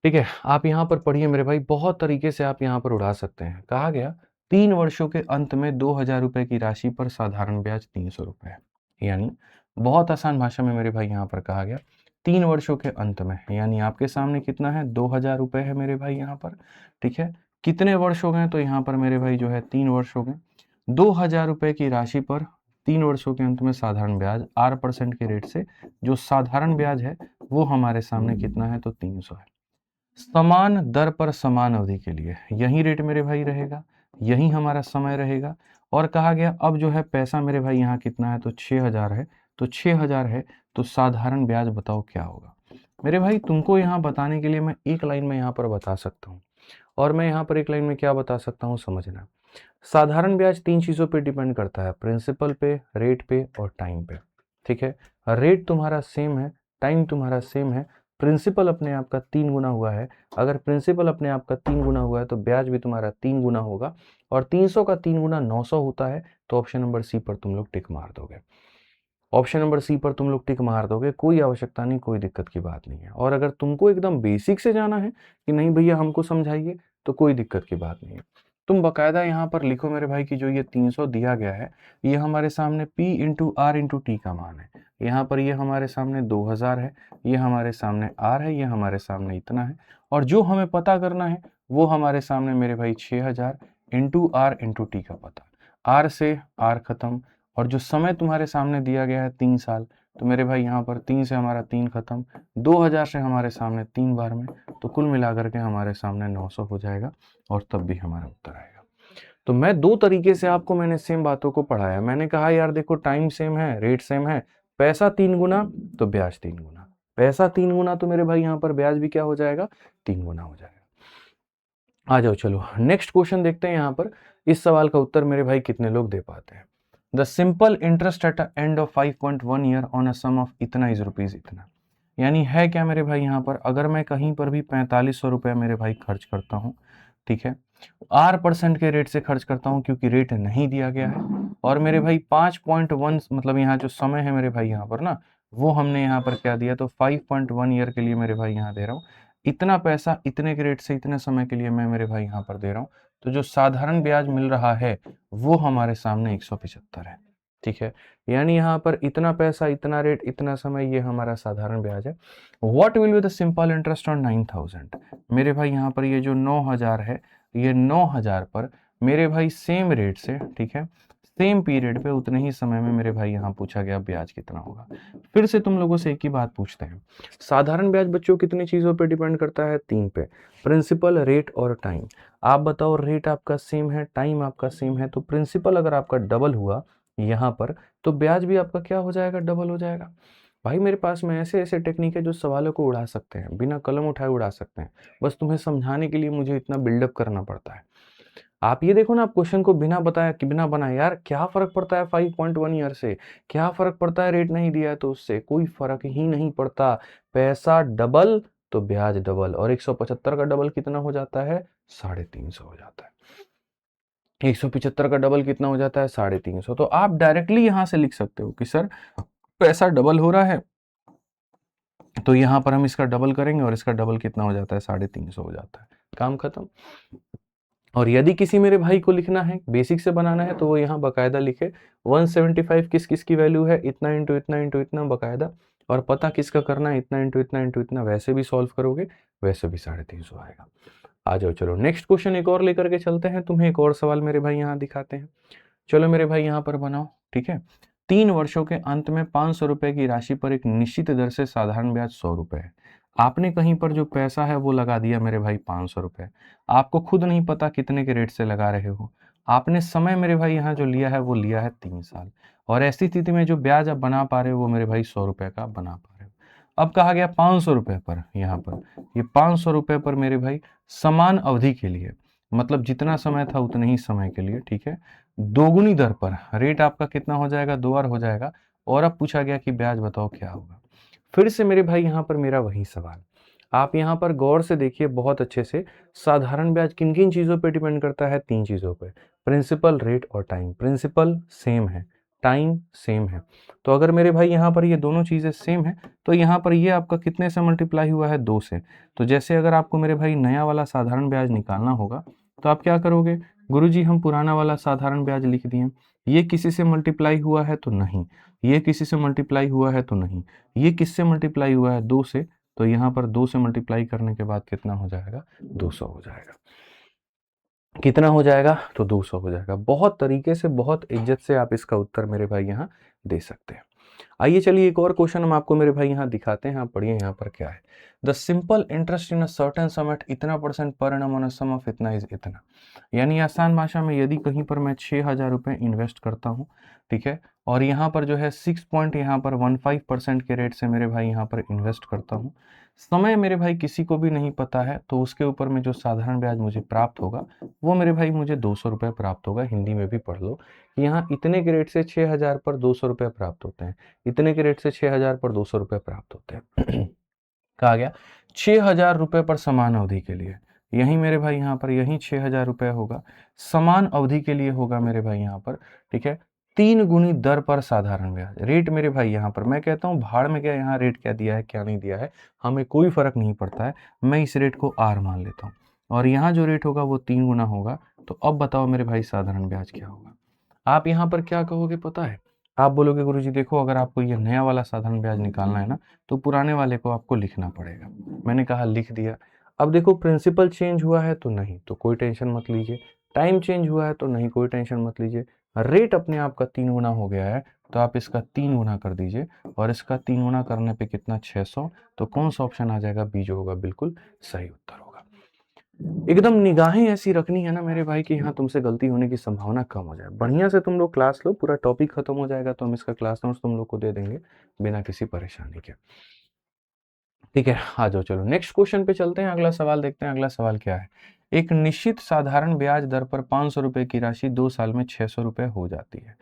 ठीक है। आप यहाँ पर पढ़िए मेरे भाई, बहुत तरीके से आप यहाँ पर उड़ा सकते हैं। कहा गया 3 वर्षों के अंत में 2000 रुपए की राशि पर साधारण ब्याज 300 रुपए है। यानी बहुत आसान भाषा में मेरे भाई यहाँ पर कहा गया 3 वर्षों के अंत में, यानी आपके सामने कितना है, 2000 रुपए है मेरे भाई यहाँ पर, ठीक है। कितने वर्ष हो गए, तो यहाँ पर मेरे भाई जो है 3 वर्ष हो गए। 2000 रुपए की राशि पर 3 वर्षों के अंत में साधारण ब्याज R% के रेट से, जो साधारण ब्याज है वो हमारे सामने कितना है, तो 300 है। समान दर पर समान अवधि के लिए यही रेट मेरे भाई रहेगा, यही हमारा समय रहेगा। और कहा गया अब जो है पैसा मेरे भाई यहाँ कितना है, तो 6000 है, तो 6000 है तो साधारण ब्याज बताओ क्या होगा। मेरे भाई तुमको यहाँ बताने के लिए मैं एक लाइन में यहाँ पर बता सकता हूँ, और मैं यहाँ पर एक लाइन में क्या बता सकता हूँ समझना। साधारण ब्याज 3 चीजों पे डिपेंड करता है, प्रिंसिपल पे, रेट पे और टाइम पे, ठीक है। रेट तुम्हारा सेम है, टाइम तुम्हारा सेम है, प्रिंसिपल अपने आप का 3 गुना हुआ है। अगर प्रिंसिपल अपने आप का 3 गुना हुआ है तो ब्याज भी तुम्हारा 3 गुना होगा, और 300 का 3 गुना 900 होता है, तो ऑप्शन नंबर सी पर तुम लोग टिक मार दोगे। ऑप्शन नंबर सी पर तुम लोग टिक मार दोगे, कोई आवश्यकता नहीं, कोई दिक्कत की बात नहीं है। और अगर तुमको एकदम बेसिक से जाना है कि नहीं भैया हमको समझाइए, तो कोई दिक्कत की बात नहीं है। तुम बकायदा यहाँ पर लिखो मेरे भाई कि जो ये 300 दिया गया है, ये हमारे सामने P into R into T का मान है। यहाँ पर ये हमारे सामने 2000 है, ये हमारे सामने आर है, ये हमारे सामने इतना है। और जो हमें पता करना है वो हमारे सामने मेरे भाई 6000 इंटू आर इंटू टी का पता। आर से आर खत्म, और जो समय तुम्हारे सामने दिया गया है 3 साल, तो मेरे भाई यहाँ पर 3 से हमारा 3 खत्म, 2000 से हमारे सामने 3 बार में, तो कुल मिलाकर के हमारे सामने 900 हो जाएगा, और तब भी हमारा उत्तर आएगा। तो मैं दो तरीके से आपको मैंने सेम बातों को पढ़ाया। मैंने कहा यार देखो, टाइम सेम है, रेट सेम है, पैसा 3 गुना तो ब्याज 3 गुना, पैसा 3 गुना तो मेरे भाई यहाँ पर ब्याज भी क्या हो जाएगा, 3 गुना हो जाएगा। आ जाओ चलो नेक्स्ट क्वेश्चन देखते हैं। यहाँ पर इस सवाल का उत्तर मेरे भाई कितने लोग दे पाते हैं। The simple interest at end of 5.1 year on a sum of इतना इज रुपीज इतना। यानी है क्या मेरे भाई, यहाँ पर अगर मैं कहीं पर भी 4500 रुपये मेरे भाई खर्च करता हूँ, ठीक है, R% के रेट से खर्च करता हूँ क्योंकि रेट नहीं दिया गया है, और मेरे भाई 5.1 मतलब यहाँ जो समय है मेरे भाई यहाँ पर ना, वो हमने यहाँ पर क्या दिया, तो 5.1 ईयर के लिए मेरे भाई यहाँ दे रहा हूँ, इतना पैसा इतने के रेट से इतने समय के लिए मैं मेरे भाई यहाँ पर दे रहा हूँ। तो जो साधारण ब्याज मिल रहा है वो हमारे सामने 175 है, ठीक है। यानी यहाँ पर इतना पैसा इतना रेट इतना समय, ये हमारा साधारण ब्याज है। What will be the simple interest on 9000। मेरे भाई यहाँ पर ये जो 9000 है, ये 9000 पर मेरे भाई सेम रेट से, ठीक है, सेम पीरियड पे उतने ही समय में मेरे भाई यहाँ पूछा गया ब्याज कितना होगा। फिर से तुम लोगों से एक ही बात पूछते हैं। साधारण ब्याज बच्चों कितनी चीजों पे डिपेंड करता है, 3 पे, प्रिंसिपल, रेट और टाइम। आप बताओ, रेट आपका सेम है, टाइम आपका सेम है, तो प्रिंसिपल अगर आपका डबल हुआ यहाँ पर, तो ब्याज भी आपका क्या हो जाएगा, डबल हो जाएगा। भाई मेरे पास में ऐसे ऐसे टेक्निक है जो सवालों को उड़ा सकते हैं, बिना कलम उठाए उड़ा सकते हैं। बस तुम्हें समझाने के लिए मुझे इतना बिल्डअप करना पड़ता है। आप ये देखो ना, आप क्वेश्चन को बिना बताया कि बिना बनाए, यार क्या फर्क पड़ता है 5.1 ईयर से, क्या फर्क पड़ता है रेट नहीं दिया है तो उससे, कोई फर्क ही नहीं पड़ता। पैसा डबल तो ब्याज डबल, और 175 का डबल कितना हो जाता है, 350 हो जाता है। 175 का डबल कितना हो जाता है, 350। तो आप डायरेक्टली यहां से लिख सकते हो कि सर पैसा डबल हो रहा है, तो यहां पर हम इसका डबल करेंगे, और इसका डबल कितना हो जाता है, 350 हो जाता है, काम खत्म। और यदि किसी मेरे भाई को लिखना है, बेसिक से बनाना है, तो वो यहाँ बकायदा लिखे 175 किस किस की वैल्यू है, इतना इंटू इतना इंटू इतना बकायदा, और पता किसका करना है, इतना इंटू इतना इंटू इतना, वैसे भी सॉल्व करोगे वैसे भी 350 आएगा। आ जाओ चलो नेक्स्ट क्वेश्चन एक और लेकर के चलते हैं, तुम्हें एक और सवाल मेरे भाई यहाँ दिखाते हैं। चलो मेरे भाई यहाँ पर बनाओ, ठीक है। 3 वर्षों के अंत में 500 रुपए की राशि पर एक निश्चित दर से साधारण ब्याज 100 रुपए है। आपने कहीं पर जो पैसा है वो लगा दिया मेरे भाई 500 रुपए। आपको खुद नहीं पता कितने के रेट से लगा रहे हो। आपने समय मेरे भाई यहाँ जो लिया है वो लिया है 3 साल, और ऐसी स्थिति में जो ब्याज आप बना पा रहे हो वो मेरे भाई 100 रुपए का बना पा रहे हो। अब कहा गया 500 रुपए पर, यहाँ पर ये 500 रुपए पर मेरे भाई समान अवधि के लिए, मतलब जितना समय था उतने ही समय के लिए, ठीक है, दोगुनी दर पर रेट आपका कितना हो जाएगा, 2 बार हो जाएगा। और अब पूछा गया कि ब्याज बताओ क्या होगा। फिर से मेरे भाई यहाँ पर मेरा वही सवाल, आप यहाँ पर गौर से देखिए बहुत अच्छे से। साधारण ब्याज किन किन चीजों पे डिपेंड करता है, 3 चीजों पे, प्रिंसिपल, रेट और टाइम। प्रिंसिपल सेम है, टाइम सेम है, तो अगर मेरे भाई यहाँ पर ये दोनों चीजें सेम है, तो यहाँ पर ये आपका कितने से मल्टीप्लाई हुआ है, 2 से। तो जैसे अगर आपको मेरे भाई नया वाला साधारण ब्याज निकालना होगा, तो आप क्या करोगे, गुरुजी हम पुराना वाला साधारण ब्याज लिख दिए, ये किसी से मल्टीप्लाई हुआ है तो नहीं, ये किसी से मल्टीप्लाई हुआ है तो नहीं, ये किससे मल्टीप्लाई हुआ है, 2 से, तो यहाँ पर 2 से मल्टीप्लाई करने के बाद कितना हो जाएगा, 200 हो जाएगा। कितना हो जाएगा, तो 200 हो जाएगा। बहुत तरीके से, बहुत इज्जत से आप इसका उत्तर मेरे भाई यहाँ दे सकते हैं। आइए चलिए एक और क्वेश्चन हम आपको मेरे भाई यहाँ दिखाते हैं, आप पढ़िए यहाँ पर क्या है। The simple interest in a certain sum at इतना % per annum on a sum of इतना इज इतना। यानी आसान भाषा में, यदि कहीं पर मैं 6000 रुपये इन्वेस्ट करता हूँ, ठीक है, और यहाँ पर जो है 6.15% के रेट से मेरे भाई यहाँ पर इन्वेस्ट करता हूँ, समय मेरे भाई किसी को भी नहीं पता है, तो उसके ऊपर में जो साधारण ब्याज मुझे प्राप्त होगा वो मेरे भाई मुझे 200 रुपये प्राप्त होगा। हिंदी में भी पढ़ लो कि यहाँ इतने के रेट से 6000 पर 200 रुपये प्राप्त होते हैं, इतने के रेट से 6000 पर 200 रुपये प्राप्त होते हैं। कहा गया 6000 रुपये पर समान अवधि के लिए, यही मेरे भाई यहाँ पर यही 6000 रुपये होगा, समान अवधि के लिए होगा मेरे भाई यहाँ पर, ठीक है। 3 गुनी दर पर साधारण ब्याज। रेट मेरे भाई यहाँ पर मैं कहता हूँ भाड़ में, क्या यहाँ रेट क्या दिया है क्या नहीं दिया है हमें कोई फर्क नहीं पड़ता है, मैं इस रेट को आर मान लेता हूँ और यहाँ जो रेट होगा वो 3 गुना होगा। तो अब बताओ मेरे भाई साधारण ब्याज क्या होगा। आप यहाँ पर क्या कहोगे पता है, आप बोलोगे गुरुजी देखो अगर आपको ये नया वाला साधारण ब्याज निकालना है ना तो पुराने वाले को आपको लिखना पड़ेगा। मैंने कहा लिख दिया। अब देखो प्रिंसिपल चेंज हुआ है तो नहीं, तो कोई टेंशन मत लीजिए। टाइम चेंज हुआ है तो नहीं, कोई टेंशन मत लीजिए। रेट अपने आप का 3 गुना हो गया है तो आप इसका 3 गुना कर दीजिए और इसका 3 गुना करने पे कितना 600। तो कौन सा ऑप्शन आ जाएगा, बी जो होगा बिल्कुल सही उत्तर होगा। एकदम निगाहें ऐसी रखनी है ना मेरे भाई कि यहाँ तुमसे गलती होने की संभावना कम हो जाए। बढ़िया से तुम लोग क्लास लो, पूरा टॉपिक खत्म हो जाएगा तो हम इसका क्लास नोट्स तुम लोग को दे देंगे बिना किसी परेशानी के। ठीक है, आ जाओ चलो नेक्स्ट क्वेश्चन पे चलते हैं। अगला सवाल देखते हैं। अगला सवाल क्या है, एक निश्चित साधारण ब्याज दर पर 500 रुपए की राशि 2 साल में 600 रुपए हो जाती है।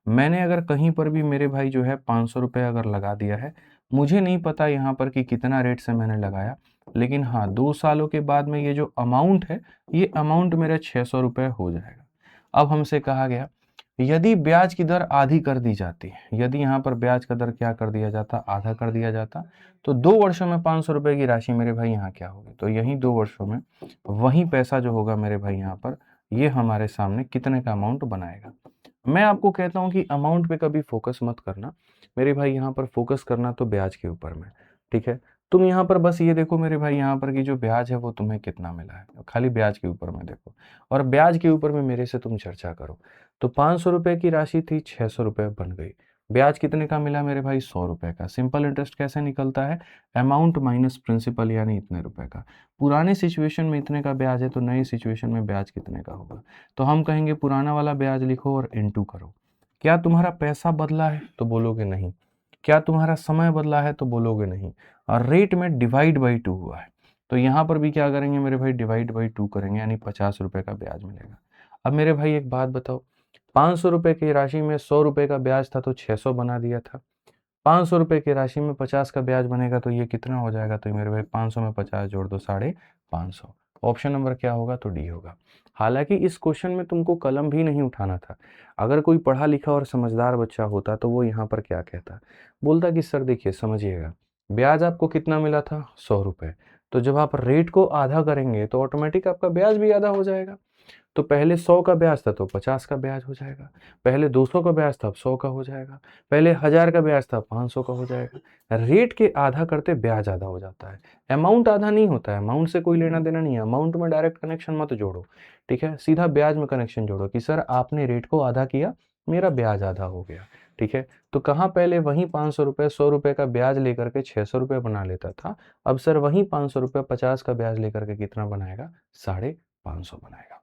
मैंने अगर कहीं पर भी मेरे भाई जो है 500 रुपए अगर लगा दिया है, मुझे नहीं पता यहाँ पर कि कितना रेट से मैंने लगाया, लेकिन हाँ 2 सालों के बाद में ये जो अमाउंट है ये अमाउंट मेरा 600 रुपए हो जाएगा। अब हमसे कहा गया यदि ब्याज की दर आधी कर दी जाती, यदि यहाँ पर ब्याज का दर क्या कर दिया जाता, आधा कर दिया जाता, तो 2 वर्षों में 500 रुपए की राशि मेरे भाई यहाँ क्या होगी, तो यही 2 वर्षों में वही पैसा जो होगा मेरे भाई यहाँ पर ये हमारे सामने कितने का अमाउंट बनाएगा। मैं आपको कहता हूँ कि अमाउंट पे कभी फोकस मत करना मेरे भाई, यहाँ पर फोकस करना तो ब्याज के ऊपर में। ठीक है, तुम यहाँ पर बस ये देखो मेरे भाई यहाँ पर की जो ब्याज है वो तुम्हें कितना मिला है, खाली ब्याज के ऊपर में देखो और ब्याज के ऊपर में मेरे से तुम चर्चा करो। तो 500 रुपए की राशि थी, 600 रुपए बन गई। ब्याज कितने का मिला मेरे भाई, 100 रुपए का। सिंपल इंटरेस्ट कैसे निकलता है, अमाउंट माइनस प्रिंसिपल यानी इतने रुपए का। पुराने सिचुएशन में इतने का ब्याज है तो नई सिचुएशन में ब्याज कितने का होगा, तो हम कहेंगे पुराना वाला ब्याज लिखो और इनटू करो। क्या तुम्हारा पैसा बदला है तो बोलोगे नहीं, क्या तुम्हारा समय बदला है तो बोलोगे नहीं, और रेट में डिवाइड बाई 2 हुआ है तो यहाँ पर भी क्या करेंगे मेरे भाई, डिवाइड बाई 2 करेंगे यानी 50 रुपए का ब्याज मिलेगा। अब मेरे भाई एक बात बताओ, 500 रुपए की राशि में 100 रुपए का ब्याज था तो 600 बना दिया था। 500 रुपए की राशि में 50 का ब्याज बनेगा तो ये कितना हो जाएगा, तो मेरे भाई 500 में 50 जोड़ दो 550। ऑप्शन नंबर क्या होगा, तो डी होगा। हालांकि इस क्वेश्चन में तुमको कलम भी नहीं उठाना था। अगर कोई पढ़ा लिखा और समझदार बच्चा होता तो वो यहाँ पर क्या कहता, बोलता कि सर देखिए समझिएगा, ब्याज आपको कितना मिला था, 100 रुपए, तो जब आप रेट को आधा करेंगे तो ऑटोमेटिक आपका ब्याज भी आधा हो जाएगा। तो पहले 100 का ब्याज था तो 50 का ब्याज हो जाएगा, पहले 200 का ब्याज था अब 100 का हो जाएगा, पहले 1000 का ब्याज था 500 का हो जाएगा। रेट के आधा करते ब्याज आधा हो जाता है, अमाउंट आधा नहीं होता है। अमाउंट से कोई लेना देना नहीं है, अमाउंट में डायरेक्ट कनेक्शन मत जोड़ो। ठीक है, सीधा ब्याज में कनेक्शन जोड़ो कि सर आपने रेट को आधा किया, मेरा ब्याज आधा हो गया। ठीक है, तो कहाँ पहले वही 500 रुपये 100 रुपये का ब्याज लेकर के 600 रुपये बना लेता था, अब सर वही 500 रुपये 50 का ब्याज लेकर के कितना बनाएगा, 550 बनाएगा।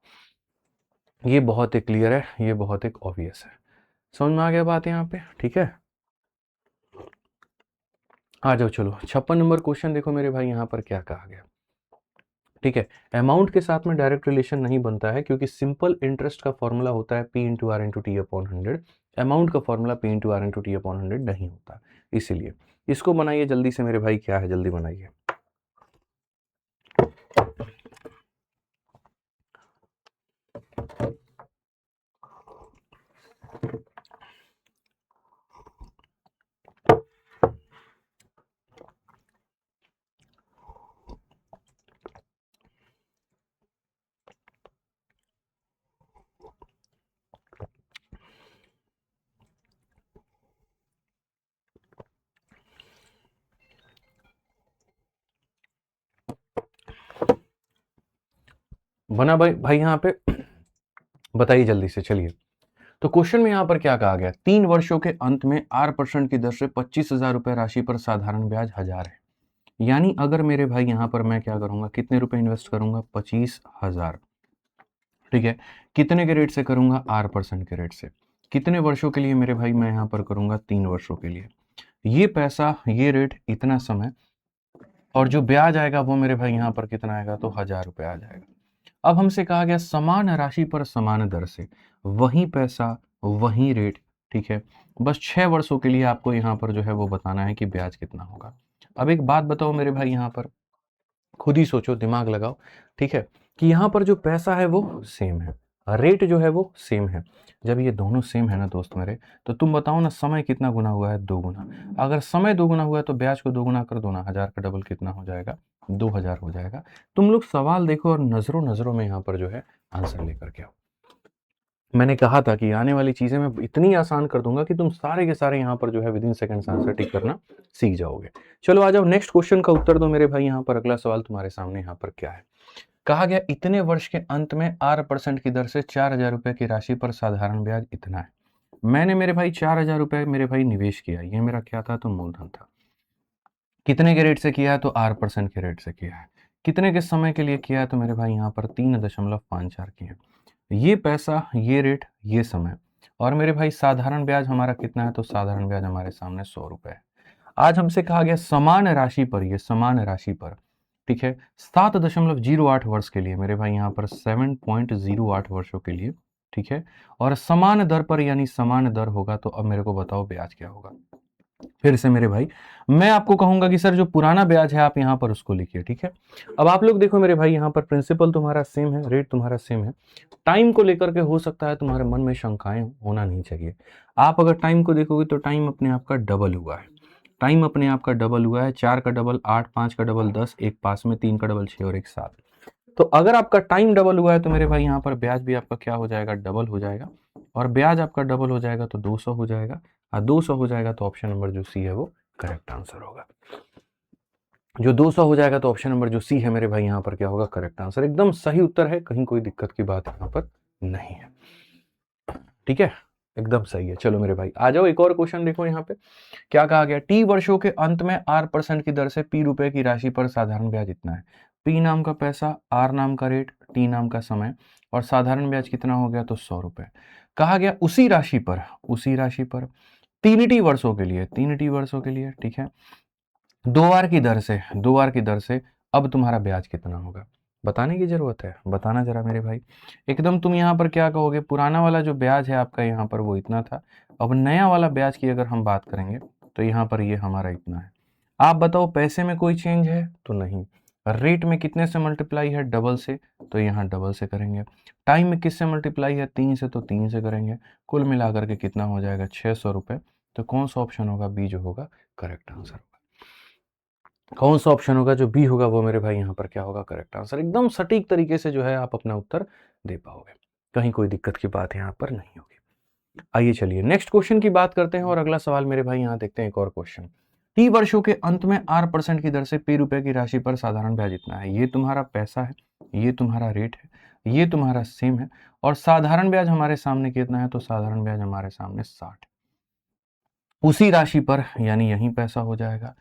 ये बहुत ही क्लियर है, ये बहुत एक ऑब्वियस है। समझ में आ गया बात यहाँ पे। ठीक है, आ जाओ चलो 56 नंबर क्वेश्चन देखो मेरे भाई, यहाँ पर क्या कहा गया। ठीक है, अमाउंट के साथ में डायरेक्ट रिलेशन नहीं बनता है क्योंकि सिंपल इंटरेस्ट का फॉर्मूला होता है P into R into T upon 100। Amount का formula P into R into T upon 100 नहीं होता, इसीलिए इसको बनाइए जल्दी से मेरे भाई, क्या है जल्दी बनाइए। बना भाई यहाँ पे, बताइए जल्दी से। चलिए, तो क्वेश्चन में यहां पर क्या कहा गया, 3 वर्षों के अंत में 8% की दर से 25,000 रुपए राशि पर साधारण ब्याज 1000 है। यानी अगर मेरे भाई यहां पर मैं क्या करूंगा, कितने रुपए इन्वेस्ट करूंगा, 25,000। ठीक है, कितने के रेट से करूंगा, 8% के रेट से। कितने वर्षों के लिए मेरे भाई, मैं यहां पर करूंगा 3 वर्षों के लिए। ये पैसा, ये रेट, इतना समय, और जो ब्याज आएगा वो मेरे भाई यहां पर कितना आएगा, तो 1000 रुपए आ जाएगा। अब हमसे कहा गया समान राशि पर समान दर से वही पैसा वही रेट। ठीक है, बस 6 वर्षों के लिए आपको यहाँ पर जो है वो बताना है कि ब्याज कितना होगा। अब एक बात बताओ मेरे भाई, यहाँ पर खुद ही सोचो, दिमाग लगाओ। ठीक है, कि यहाँ पर जो पैसा है वो सेम है, रेट जो है वो सेम है। जब ये दोनों सेम है ना दोस्त मेरे, तो तुम बताओ ना समय कितना गुना हुआ है? 2 गुना। अगर समय 2 गुना हुआ है तो ब्याज को 2 गुना कर दो ना, 1000 का डबल कितना हो जाएगा? 2000 हो जाएगा। तुम लोग सवाल देखो और नज़रों नज़रों में यहाँ पर जो है आंसर लेकर के आओ। मैंने कहा था कि आने वाली चीज़ें मैं इतनी आसान कर दूंगा कि तुम सारे के सारे यहाँ पर जो है विदिन सेकंड्स आंसर टिक करना सीख जाओगे। चलो आ जाओ, नेक्स्ट क्वेश्चन का उत्तर दो मेरे भाई। यहाँ पर अगला सवाल तुम्हारे सामने यहाँ पर क्या है? कहा गया इतने वर्ष के अंत में 8% की दर से 4000 रुपए की राशि पर साधारण ब्याज इतना है। मैंने मेरे भाई 4000 रुपए मेरे भाई निवेश किया। ये मेरा क्या था? तो मूलधन था। कितने के रेट से किया है? तो 8% के रेट से किया है। कितने के समय के लिए किया है? तो मेरे भाई यहाँ पर 3.54 किया है। ये पैसा, ये रेट, ये समय, और मेरे भाई साधारण ब्याज हमारा कितना है? तो साधारण ब्याज हमारे सामने 100 रुपए है। आज हमसे कहा गया समान राशि पर, ये समान राशि पर, ठीक है, 7.08 वर्ष के लिए, मेरे भाई यहाँ पर 7.08 वर्षों के लिए, ठीक है, और समान दर पर, यानी समान दर होगा तो अब मेरे को बताओ ब्याज क्या होगा? फिर से मेरे भाई मैं आपको कहूंगा कि सर जो पुराना ब्याज है आप यहाँ पर उसको लिखिए, ठीक है। अब आप लोग देखो मेरे भाई, यहाँ पर प्रिंसिपल तुम्हारा सेम है, रेट तुम्हारा सेम है। टाइम को लेकर के हो सकता है तुम्हारे मन में शंकाएं, होना नहीं चाहिए। आप अगर टाइम को देखोगे तो टाइम अपने आप का डबल हुआ है। टाइम अपने आप का डबल हुआ है। 4 का डबल 8, 5 का डबल 10, एक पास में 3 का डबल 6 और एक 7। तो अगर आपका टाइम डबल हुआ है तो मेरे भाई यहाँ पर ब्याज भी आपका क्या हो जाएगा? डबल हो जाएगा। और ब्याज आपका डबल हो जाएगा तो 200 हो जाएगा। और 200 हो जाएगा तो ऑप्शन नंबर जो सी है वो करेक्ट आंसर होगा। जो 200 हो जाएगा तो ऑप्शन नंबर जो सी है मेरे भाई यहाँ पर क्या होगा? Correct answer. एकदम सही उत्तर है, कहीं कोई दिक्कत की बात यहाँ पर नहीं है, ठीक है, एकदम सही है। चलो मेरे भाई आ जाओ, एक और क्वेश्चन देखो यहाँ पे क्या कहा गया। टी वर्षों के अंत में 8% की दर से पी रुपए की राशि पर साधारण ब्याज इतना है। पी नाम का पैसा, आर नाम का रेट, टी नाम का समय, और साधारण ब्याज कितना हो गया? तो 100 रुपए। कहा गया उसी राशि पर, उसी राशि पर 3 टी वर्षों के लिए, 3 टी वर्षों के लिए, ठीक है, 2 बार की दर से, 2 बार की दर से अब तुम्हारा ब्याज कितना होगा? बताने की जरूरत है, बताना जरा मेरे भाई। एकदम तुम यहाँ पर क्या कहोगे? पुराना वाला जो ब्याज है आपका यहाँ पर वो इतना था। अब नया वाला ब्याज की अगर हम बात करेंगे तो यहाँ पर ये हमारा इतना है। आप बताओ पैसे में कोई चेंज है? तो नहीं। रेट में कितने से मल्टीप्लाई है? डबल से, तो यहाँ डबल से करेंगे। टाइम में किससे मल्टीप्लाई है? 3 से, तो 3 से करेंगे। कुल मिलाकर के कितना हो जाएगा? 600 रुपये। तो कौन सा ऑप्शन होगा? बी जो होगा करेक्ट आंसर होगा। कौन सा ऑप्शन होगा? जो बी होगा वो मेरे भाई यहाँ पर क्या होगा? Correct answer. एकदम सटीक तरीके से जो है आप अपना उत्तर दे पाओगे, कहीं कोई दिक्कत की बात यहाँ पर नहीं होगी। आइए चलिए नेक्स्ट क्वेश्चन की बात करते हैं और अगला सवाल मेरे भाई यहाँ देखते हैं एक और क्वेश्चन। टी वर्षों के अंत में 8% की दर से पी रुपए की राशि पर साधारण ब्याज इतना है। ये तुम्हारा पैसा है, ये तुम्हारा रेट है, ये तुम्हारा सेम है, और साधारण ब्याज हमारे सामने कितना है? तो साधारण ब्याज हमारे सामने 60। उसी राशि पर, यानी यही पैसा हो जाएगा।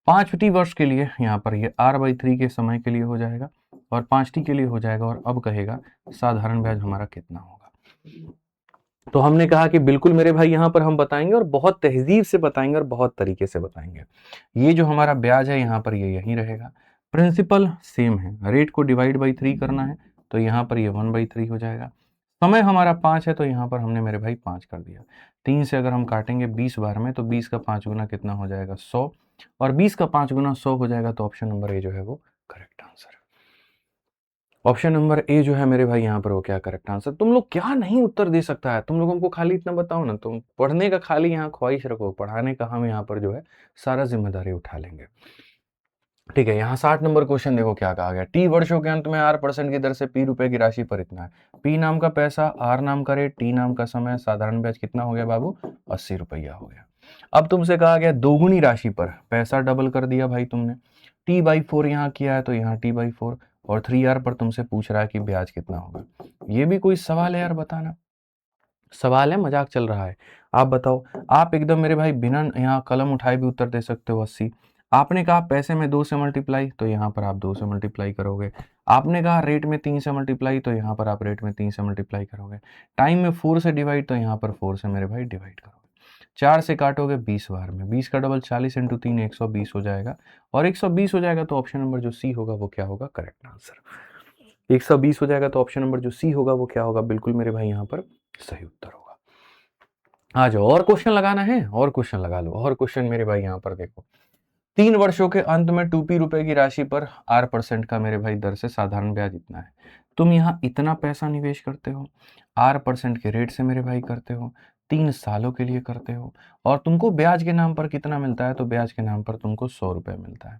5 वर्ष के लिए यहाँ पर ये r/3 के समय के लिए हो जाएगा और 5 के लिए हो जाएगा। और अब कहेगा साधारण ब्याज हमारा कितना होगा? तो हमने कहा कि बिल्कुल मेरे भाई यहाँ पर हम बताएंगे और बहुत तहजीब से बताएंगे और बहुत तरीके से बताएंगे। ये जो हमारा ब्याज है यहाँ पर ये यही रहेगा। प्रिंसिपल सेम है, रेट को डिवाइड बाई 3 करना है तो यहाँ पर ये 1/3 हो जाएगा। समय हमारा 5 है तो यहाँ पर हमने मेरे भाई 5 कर दिया। 3 से अगर हम काटेंगे 20 बार में तो 20 का 5 गुना कितना हो जाएगा? 100, और 20 का 5 गुना 100 हो जाएगा। तो ऑप्शन नंबर ए जो है वो करेक्ट आंसर है। ऑप्शन नंबर ए जो है मेरे भाई यहाँ पर वो क्या करेक्ट आंसर। तुम लोग क्या नहीं उत्तर दे सकता है? तुम लोगों को खाली इतना बताओ ना, तुम पढ़ने का खाली यहाँ ख्वाहिश रखो, पढ़ाने का हम यहाँ पर जो है सारा जिम्मेदारी उठा लेंगे, ठीक है। यहाँ 60 नंबर क्वेश्चन देखो क्या कहा गया। टी वर्षों के अंत में 8% की दर से पी रुपए की राशि पर इतना है। पी नाम का पैसा, आर नाम का रेट, टी नाम का समय, साधारण ब्याज कितना हो गया बाबू? 80 रुपया हो गया। अब तुमसे कहा गया दोगुनी राशि पर पैसा डबल कर दिया भाई तुमने। t/4 यहाँ किया है तो यहाँ t/4, और 3r पर तुमसे पूछ रहा है कि ब्याज कितना होगा। ये भी कोई सवाल है यार? बताना सवाल है, मजाक चल रहा है? आप बताओ। आप एकदम मेरे भाई बिना यहाँ कलम उठाए भी उत्तर दे सकते हो। 80। आपने कहा पैसे में 2 से मल्टीप्लाई तो यहाँ पर आप 2 से मल्टीप्लाई करोगे। आपने कहा रेट में 3 से मल्टीप्लाई तो यहाँ पर आप रेट में 3 से मल्टीप्लाई करोगे। टाइम में 4 से डिवाइड तो यहाँ पर 4 से मेरे भाई डिवाइड करोगे। 4 से काटोगे 20 बार में, 20 का डबल 40 इंटू 3 120 हो जाएगा। और 120 हो जाएगा तो ऑप्शन नंबर जो सी होगा वो क्या होगा? Correct answer. 120 हो जाएगा तो ऑप्शन नंबर जो सी होगा वो क्या होगा? बिल्कुल मेरे भाई यहाँ पर सही उत्तर होगा। आ जाओ, और क्वेश्चन लगाना है? और क्वेश्चन लगा लो। और क्वेश्चन मेरे भाई यहाँ पर देखो। 3 वर्षों के अंत में 2p रुपए की राशि पर r% का मेरे भाई दर से साधारण ब्याज इतना है। तुम यहाँ इतना पैसा निवेश करते हो, 8% के रेट से मेरे भाई करते हो, 3 सालों के लिए करते हो, और तुमको ब्याज के नाम पर कितना मिलता है? तो ब्याज के नाम पर तुमको 100 रुपये मिलता है।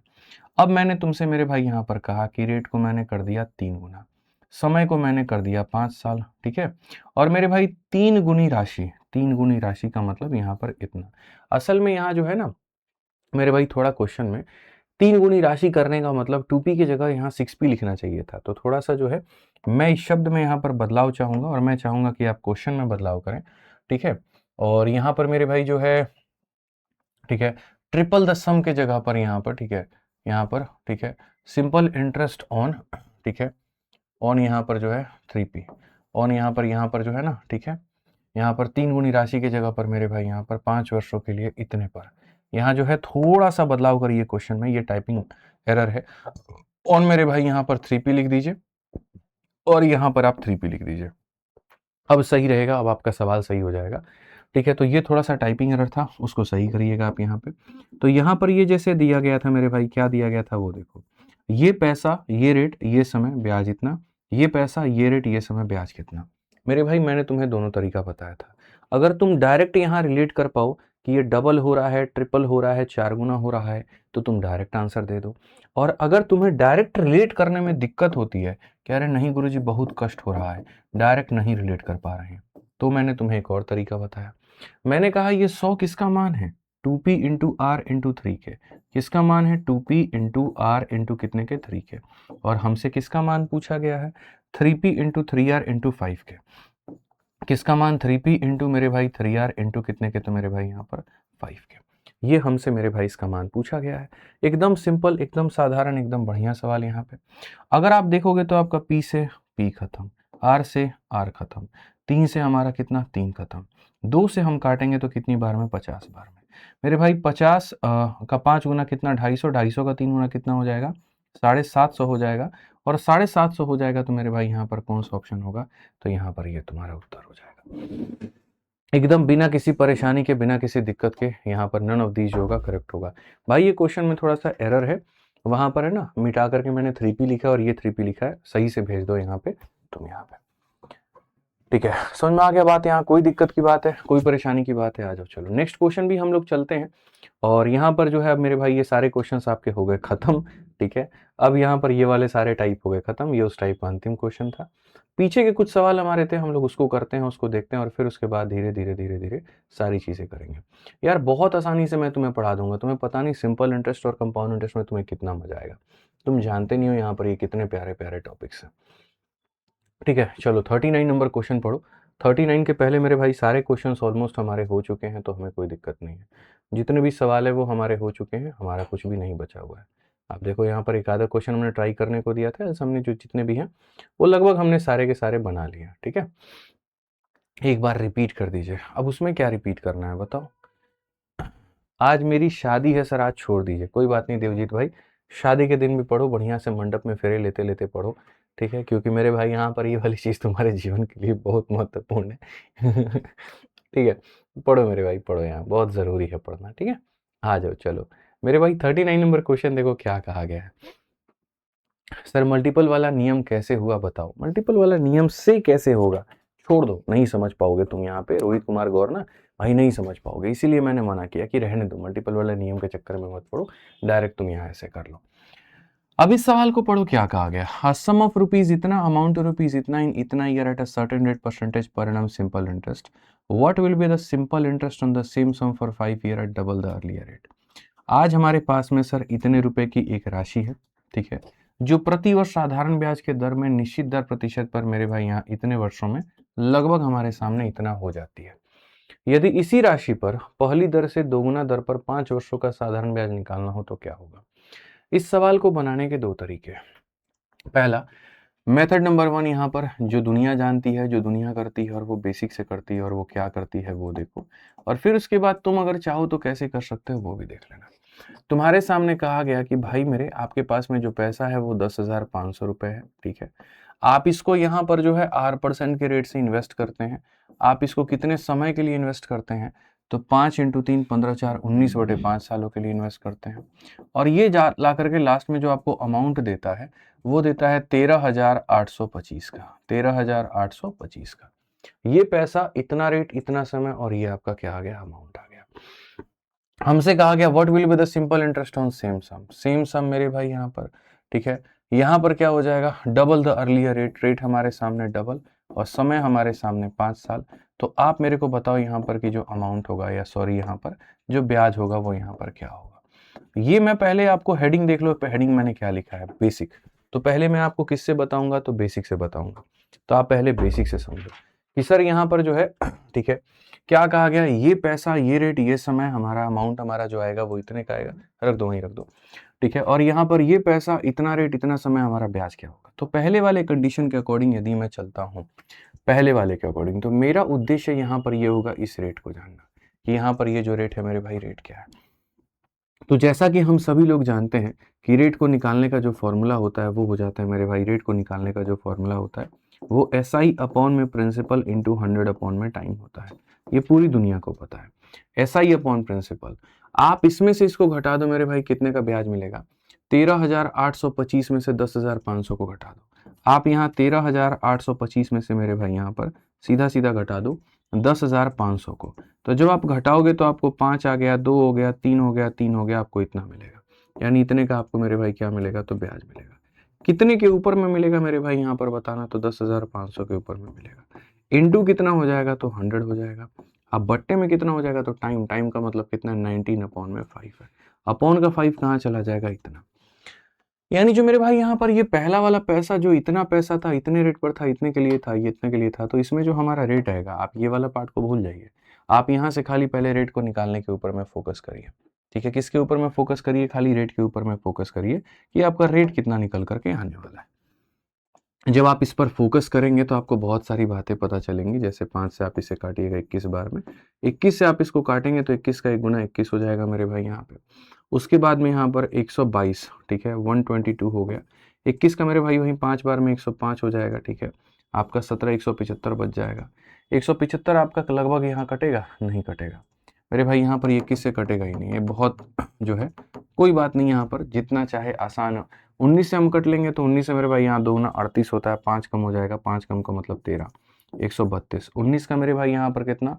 अब मैंने तुमसे मेरे भाई यहाँ पर कहा कि रेट को मैंने कर दिया 3 गुना, समय को मैंने कर दिया 5 साल, ठीक है? और मेरे भाई 3 गुनी राशि का मतलब यहाँ पर इतना। असल में यहाँ जो है ना मेरे भाई, थोड़ा क्वेश्चन में 3 गुनी राशि करने का मतलब 2p की जगह यहाँ 6p लिखना चाहिए था। तो थोड़ा सा जो है मैं इस शब्द में यहाँ पर बदलाव चाहूँगा, और मैं चाहूँगा कि आप क्वेश्चन में बदलाव करें, ठीक है? और यहाँ पर मेरे भाई जो है, ठीक है, ट्रिपल द सम के जगह पर यहाँ पर, ठीक है, यहाँ पर, ठीक है, सिंपल इंटरेस्ट ऑन, ठीक है, ऑन यहाँ पर जो है 3p, ऑन यहाँ पर जो है ना, ठीक है, यहाँ पर 3 गुनी राशि की जगह पर मेरे भाई यहाँ पर 5 वर्षों के लिए इतने पर। यहाँ जो है थोड़ा सा बदलाव करिए क्वेश्चन में, ये टाइपिंग एरर है। ऑन मेरे भाई यहाँ पर 3p लिख दीजिए, और यहाँ पर आप 3p लिख दीजिए। अब सही रहेगा, अब आपका सवाल सही हो जाएगा, ठीक है? तो ये थोड़ा सा टाइपिंग एरर था, उसको सही करिएगा आप यहाँ पे। तो यहाँ पर ये जैसे दिया गया था मेरे भाई, क्या दिया गया था वो देखो, ये पैसा, ये रेट, ये समय, ब्याज इतना, ये पैसा, ये रेट, ये समय, ब्याज कितना। मेरे भाई मैंने तुम्हें दोनों तरीका बताया था। अगर तुम डायरेक्ट यहाँ रिलेट कर पाओ कि ये डबल हो रहा है, ट्रिपल हो रहा है, 4 गुना हो रहा है, तो तुम डायरेक्ट आंसर दे दो। और अगर तुम्हें डायरेक्ट रिलेट करने में दिक्कत होती है, कह रहे नहीं गुरुजी बहुत कष्ट हो रहा है, डायरेक्ट नहीं रिलेट कर पा रहे हैं, तो मैंने तुम्हें एक और तरीका बताया। मैंने कहा ये 100 किसका मान है? 2p इंटू आर इंटू 3 के। किसका मान है? 2p इंटू आर इंटू कितने के? 3 के। और हमसे किसका मान पूछा गया है? 3p इंटू 3r इंटू 5 के। किसका मान? 3p इंटू मेरे भाई 3r इंटू कितने के? तो मेरे भाई यहाँ पर 5 के। ये हमसे मेरे भाई इसका मान पूछा गया है। एकदम सिंपल, एकदम साधारण, एकदम बढ़िया सवाल यहाँ पे। अगर आप देखोगे तो आपका p से p खत्म, r से r खत्म, 3 से हमारा कितना? 3 खत्म, 2 से हम काटेंगे तो कितनी बार में? 50 बार में। मेरे भाई 50 का 5 गुना कितना? 250, 250 का 3 गुना कितना हो जाएगा? 750 हो जाएगा। और 750 हो जाएगा तो मेरे भाई यहाँ पर कौन सा ऑप्शन होगा? तो यहाँ पर ये तुम्हारा उत्तर हो जाएगा, एकदम बिना किसी परेशानी के, बिना किसी दिक्कत के। यहाँ पर नन ऑफ दीज जो होगा करेक्ट होगा। भाई ये क्वेश्चन में थोड़ा सा एरर है, वहां पर है ना, मिटा करके मैंने 3p लिखा और ये 3p लिखा है, सही से भेज दो यहाँ पे तुम यहाँ पे, ठीक है? समझ में आ गया बात? यहाँ कोई दिक्कत की बात है, कोई परेशानी की बात है? आ जाओ, चलो नेक्स्ट क्वेश्चन भी हम लोग चलते हैं। और यहाँ पर जो है अब मेरे भाई ये सारे क्वेश्चंस आपके हो गए खत्म, ठीक है? अब यहाँ पर ये वाले सारे टाइप हो गए खत्म, ये उस टाइप का अंतिम क्वेश्चन था। पीछे के कुछ सवाल हमारे थे, हम लोग उसको करते हैं, उसको देखते हैं, और फिर उसके बाद धीरे धीरे धीरे धीरे सारी चीज़ें करेंगे। यार बहुत आसानी से मैं तुम्हें पढ़ा दूंगा, तुम्हें पता नहीं सिंपल इंटरेस्ट और कंपाउंड इंटरेस्ट में तुम्हें कितना मजा आएगा। तुम जानते नहीं हो यहाँ पर ये कितने प्यारे प्यारे टॉपिक्स हैं, ठीक है? चलो 39 नंबर क्वेश्चन पढ़ो। 39 के पहले मेरे भाई सारे क्वेश्चंस ऑलमोस्ट हमारे हो चुके हैं, तो हमें कोई दिक्कत नहीं है। जितने भी सवाल है वो हमारे हो चुके हैं, हमारा कुछ भी नहीं बचा हुआ है। आप देखो यहाँ पर एक आधा क्वेश्चन हमने ट्राई करने को दिया था, ऐसे हमने जो जितने भी हैं वो लगभग हमने सारे के सारे बना लिए, ठीक है? एक बार रिपीट कर दीजिए। अब उसमें क्या रिपीट करना है बताओ? आज मेरी शादी है सर, आज छोड़ दीजिए। कोई बात नहीं देवजीत भाई, शादी के दिन भी पढ़ो, बढ़िया से मंडप में फेरे लेते लेते पढ़ो, ठीक है? क्योंकि मेरे भाई यहाँ पर ये वाली चीज़ तुम्हारे जीवन के लिए बहुत महत्वपूर्ण है। ठीक है? पढ़ो मेरे भाई, पढ़ो, यहाँ बहुत ज़रूरी है पढ़ना, ठीक है? आ जाओ चलो। मेरे भाई 39 नंबर क्वेश्चन देखो क्या कहा गया है। सर मल्टीपल वाला नियम कैसे हुआ बताओ? मल्टीपल वाला नियम से कैसे होगा? छोड़ दो, नहीं समझ पाओगे तुम यहाँ पे रोहित कुमार गौर ना भाई, नहीं समझ पाओगे, इसीलिए मैंने मना किया कि रहने दो, मल्टीपल वाला नियम के चक्कर में मत पड़ो, डायरेक्ट तुम यहाँ ऐसे कर लो। अब इस सवाल को पढ़ो, क्या कहा गया? सम ऑफ रुपीज इतना, अमाउंट ऑफ रुपीज इतना इन इतना year at a certain rate percentage per annum simple interest, what will be the simple interest on the same sum for 5 year at double the earlier rate. आज हमारे पास में sir इतने रुपए की एक राशि है, ठीक है, जो प्रति वर्ष साधारण ब्याज के दर में निश्चित दर प्रतिशत पर मेरे भाई यहाँ इतने वर्षों में लगभग हमारे सामने इतना हो जाती है। यदि इसी राशि पर पहली दर से दोगुना दर पर 5 वर्षों का साधारण ब्याज निकालना हो तो क्या होगा? इस सवाल को बनाने के दो तरीके। पहला, मेथड नंबर 1 यहाँ पर जो दुनिया जानती है, जो दुनिया करती है, और वो बेसिक से करती है, और वो क्या करती है वो देखो, और फिर उसके बाद तुम अगर चाहो तो कैसे कर सकते हो वो भी देख लेना। तुम्हारे सामने कहा गया कि भाई मेरे आपके पास में जो पैसा है वो 10,500 रुपये है, ठीक है? आप इसको यहाँ पर जो है 8% के रेट से इन्वेस्ट करते हैं। आप इसको कितने समय के लिए इन्वेस्ट करते हैं? तो 5 इंटू 3 15 4 19/5 सालों के लिए इन्वेस्ट करते हैं। और ये ला करके लास्ट में जो आपको अमाउंट देता है वो देता है 13,825 का, 13,825 का। ये पैसा, इतना रेट, इतना समय, और ये आपका क्या आ गया, अमाउंट आ गया। हमसे कहा गया what will be the simple interest on same sum. Same sum मेरे भाई यहाँ पर, ठीक है, यहाँ पर क्या हो जाएगा, double the earlier rate. Rate हमारे सामने डबल और समय हमारे सामने 5 साल। तो आप मेरे को बताओ यहाँ पर कि जो अमाउंट होगा, या सॉरी यहाँ पर जो ब्याज होगा वो यहाँ पर क्या होगा। ये मैं पहले आपको हेडिंग देख लो, हेडिंग मैंने क्या लिखा है, बेसिक। तो पहले मैं आपको किससे बताऊंगा, तो बेसिक से बताऊंगा। तो आप पहले बेसिक से समझो कि सर यहाँ पर जो है, ठीक है, क्या कहा गया, ये पैसा, ये रेट, ये समय, हमारा अमाउंट हमारा जो आएगा वो इतने का आएगा, रख दो वहीं रख दो, ठीक है। और यहाँ पर ये पैसा, इतना रेट, इतना समय, हमारा ब्याज क्या होगा। तो पहले वाले कंडीशन के अकॉर्डिंग यदि मैं चलता हूँ, पहले वाले के अकॉर्डिंग, तो मेरा उद्देश्य यहाँ पर ये होगा इस रेट को जानना कि यहाँ पर ये जो रेट है मेरे भाई, रेट क्या है। तो जैसा कि हम सभी लोग जानते हैं कि रेट को निकालने का जो फॉर्मूला होता है वो हो जाता है मेरे भाई, रेट को निकालने का जो फॉर्मूला होता है वो SI अपॉन में प्रिंसिपल इंटू 100 अपॉन में टाइम होता है। ये पूरी दुनिया को पता है, SI अपॉन प्रिंसिपल। आप इसमें से इसको घटा दो मेरे भाई, कितने का ब्याज मिलेगा, 13,825 में से 10,500 को घटा दो। आप यहाँ 13,825 में से मेरे भाई यहाँ पर सीधा सीधा घटा दो 10,500 को। तो जब आप घटाओगे तो आपको 5 आ गया, 2 हो गया, 3 हो गया, 3 हो गया, आपको इतना मिलेगा। यानी इतने का आपको मेरे भाई क्या मिलेगा, तो ब्याज मिलेगा। कितने के ऊपर में मिलेगा मेरे भाई यहाँ पर बताना, तो 10,500 के ऊपर में मिलेगा। इंटू कितना हो जाएगा, तो 100 हो जाएगा। अब बट्टे में कितना हो जाएगा, तो टाइम, टाइम का मतलब कितना, 19 अपॉन में 5 है। अपॉन का 5 कहाँ चला जाएगा, इतना। यानी जो मेरे भाई यहाँ पर ये पहला वाला पैसा, जो इतना पैसा था, इतने रेट पर था, इतने के लिए था, ये इतने के लिए था, तो इसमें जो हमारा रेट आएगा, आप ये वाला पार्ट को भूल जाइए। आप यहाँ से खाली पहले रेट को निकालने के ऊपर में फोकस करिए, ठीक है। किसके ऊपर में फोकस करिए, खाली रेट के ऊपर में फोकस करिए कि आपका रेट कितना निकल करके आने वाला है। जब आप इस पर फोकस करेंगे तो आपको बहुत सारी बातें पता चलेंगी। जैसे 5 से आप इसे काटिएगा 21 बार में, 21 से आप इसको काटेंगे तो 21 का 1 गुना 21 हो जाएगा मेरे भाई यहाँ पे। उसके बाद में यहाँ पर 122, ठीक है, 122 हो गया। 21 का मेरे भाई वहीं 5 बार में 105 हो जाएगा, ठीक है। आपका 17 175 बच जाएगा। 175 आपका लगभग यहाँ कटेगा, नहीं कटेगा मेरे भाई, यहाँ पर 21 से कटेगा ही नहीं। ये बहुत जो है, कोई बात नहीं, यहाँ पर जितना चाहे आसान। 19 से हम कट लेंगे तो 19 से मेरे भाई यहाँ 2 गुना 38 होता है, 5 कम हो जाएगा, 5 कम का मतलब 13, 132। 19 का मेरे भाई यहाँ पर कितना,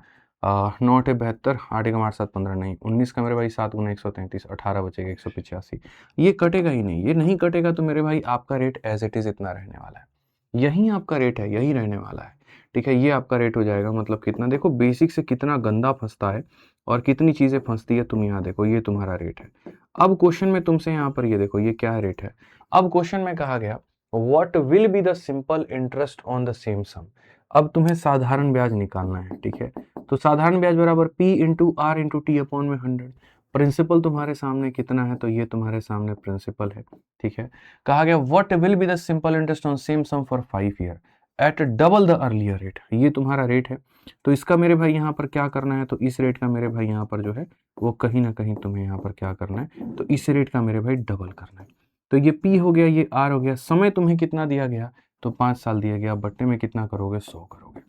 9 8 72, 8 1 8 7 15, नहीं 19 का मेरे भाई 7 गुना 133, 18 बचेगा 185। ये कटेगा ही नहीं, ये नहीं कटेगा तो मेरे भाई आपका रेट एज इट इज इतना रहने वाला है। यही आपका रेट है, यही रहने वाला है, ठीक है। ये आपका रेट हो जाएगा, मतलब कितना, देखो बेसिक से कितना गंदा फंसता है और कितनी चीजें फंसती है, तुम यहाँ देखो, ये तुम्हारा रेट है। अब क्वेश्चन में तुमसे यहाँ पर ये देखो, ये क्या रेट है। अब क्वेश्चन में कहा गया what will be the simple interest on the same sum. अब तुम्हें साधारण ब्याज निकालना है, ठीक है। तो साधारण ब्याज बराबर P into R into T upon में 100। प्रिंसिपल तुम्हारे सामने कितना है, तो ये तुम्हारे सामने प्रिंसिपल है, ठीक है। कहा गया what will be the simple interest on same sum for 5 year at double the earlier rate. ये तुम्हारा रेट है। तो इसका मेरे भाई यहाँ पर क्या करना है, तो इस रेट का मेरे भाई यहाँ पर जो है वो कहीं ना कहीं तुम्हें यहाँ पर क्या करना है, तो इस रेट का मेरे भाई डबल करना है। तो ये P हो गया, ये R हो गया। समय तुम्हें कितना दिया गया, तो 5 साल दिया गया। बट्टे में कितना करोगे, 100 करोगे।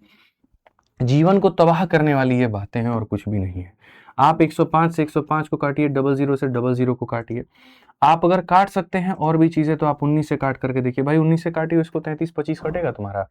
जीवन को तबाह करने वाली ये बातें हैं और कुछ भी नहीं है। आप 105 से 105 को काटिए, 00 से 00 को काटिए। आप अगर काट सकते हैं और भी चीजें तो आप 19 से काट करके देखिए भाई, 19 से काटिए उसको, 33 25 कटेगा तुम्हारा,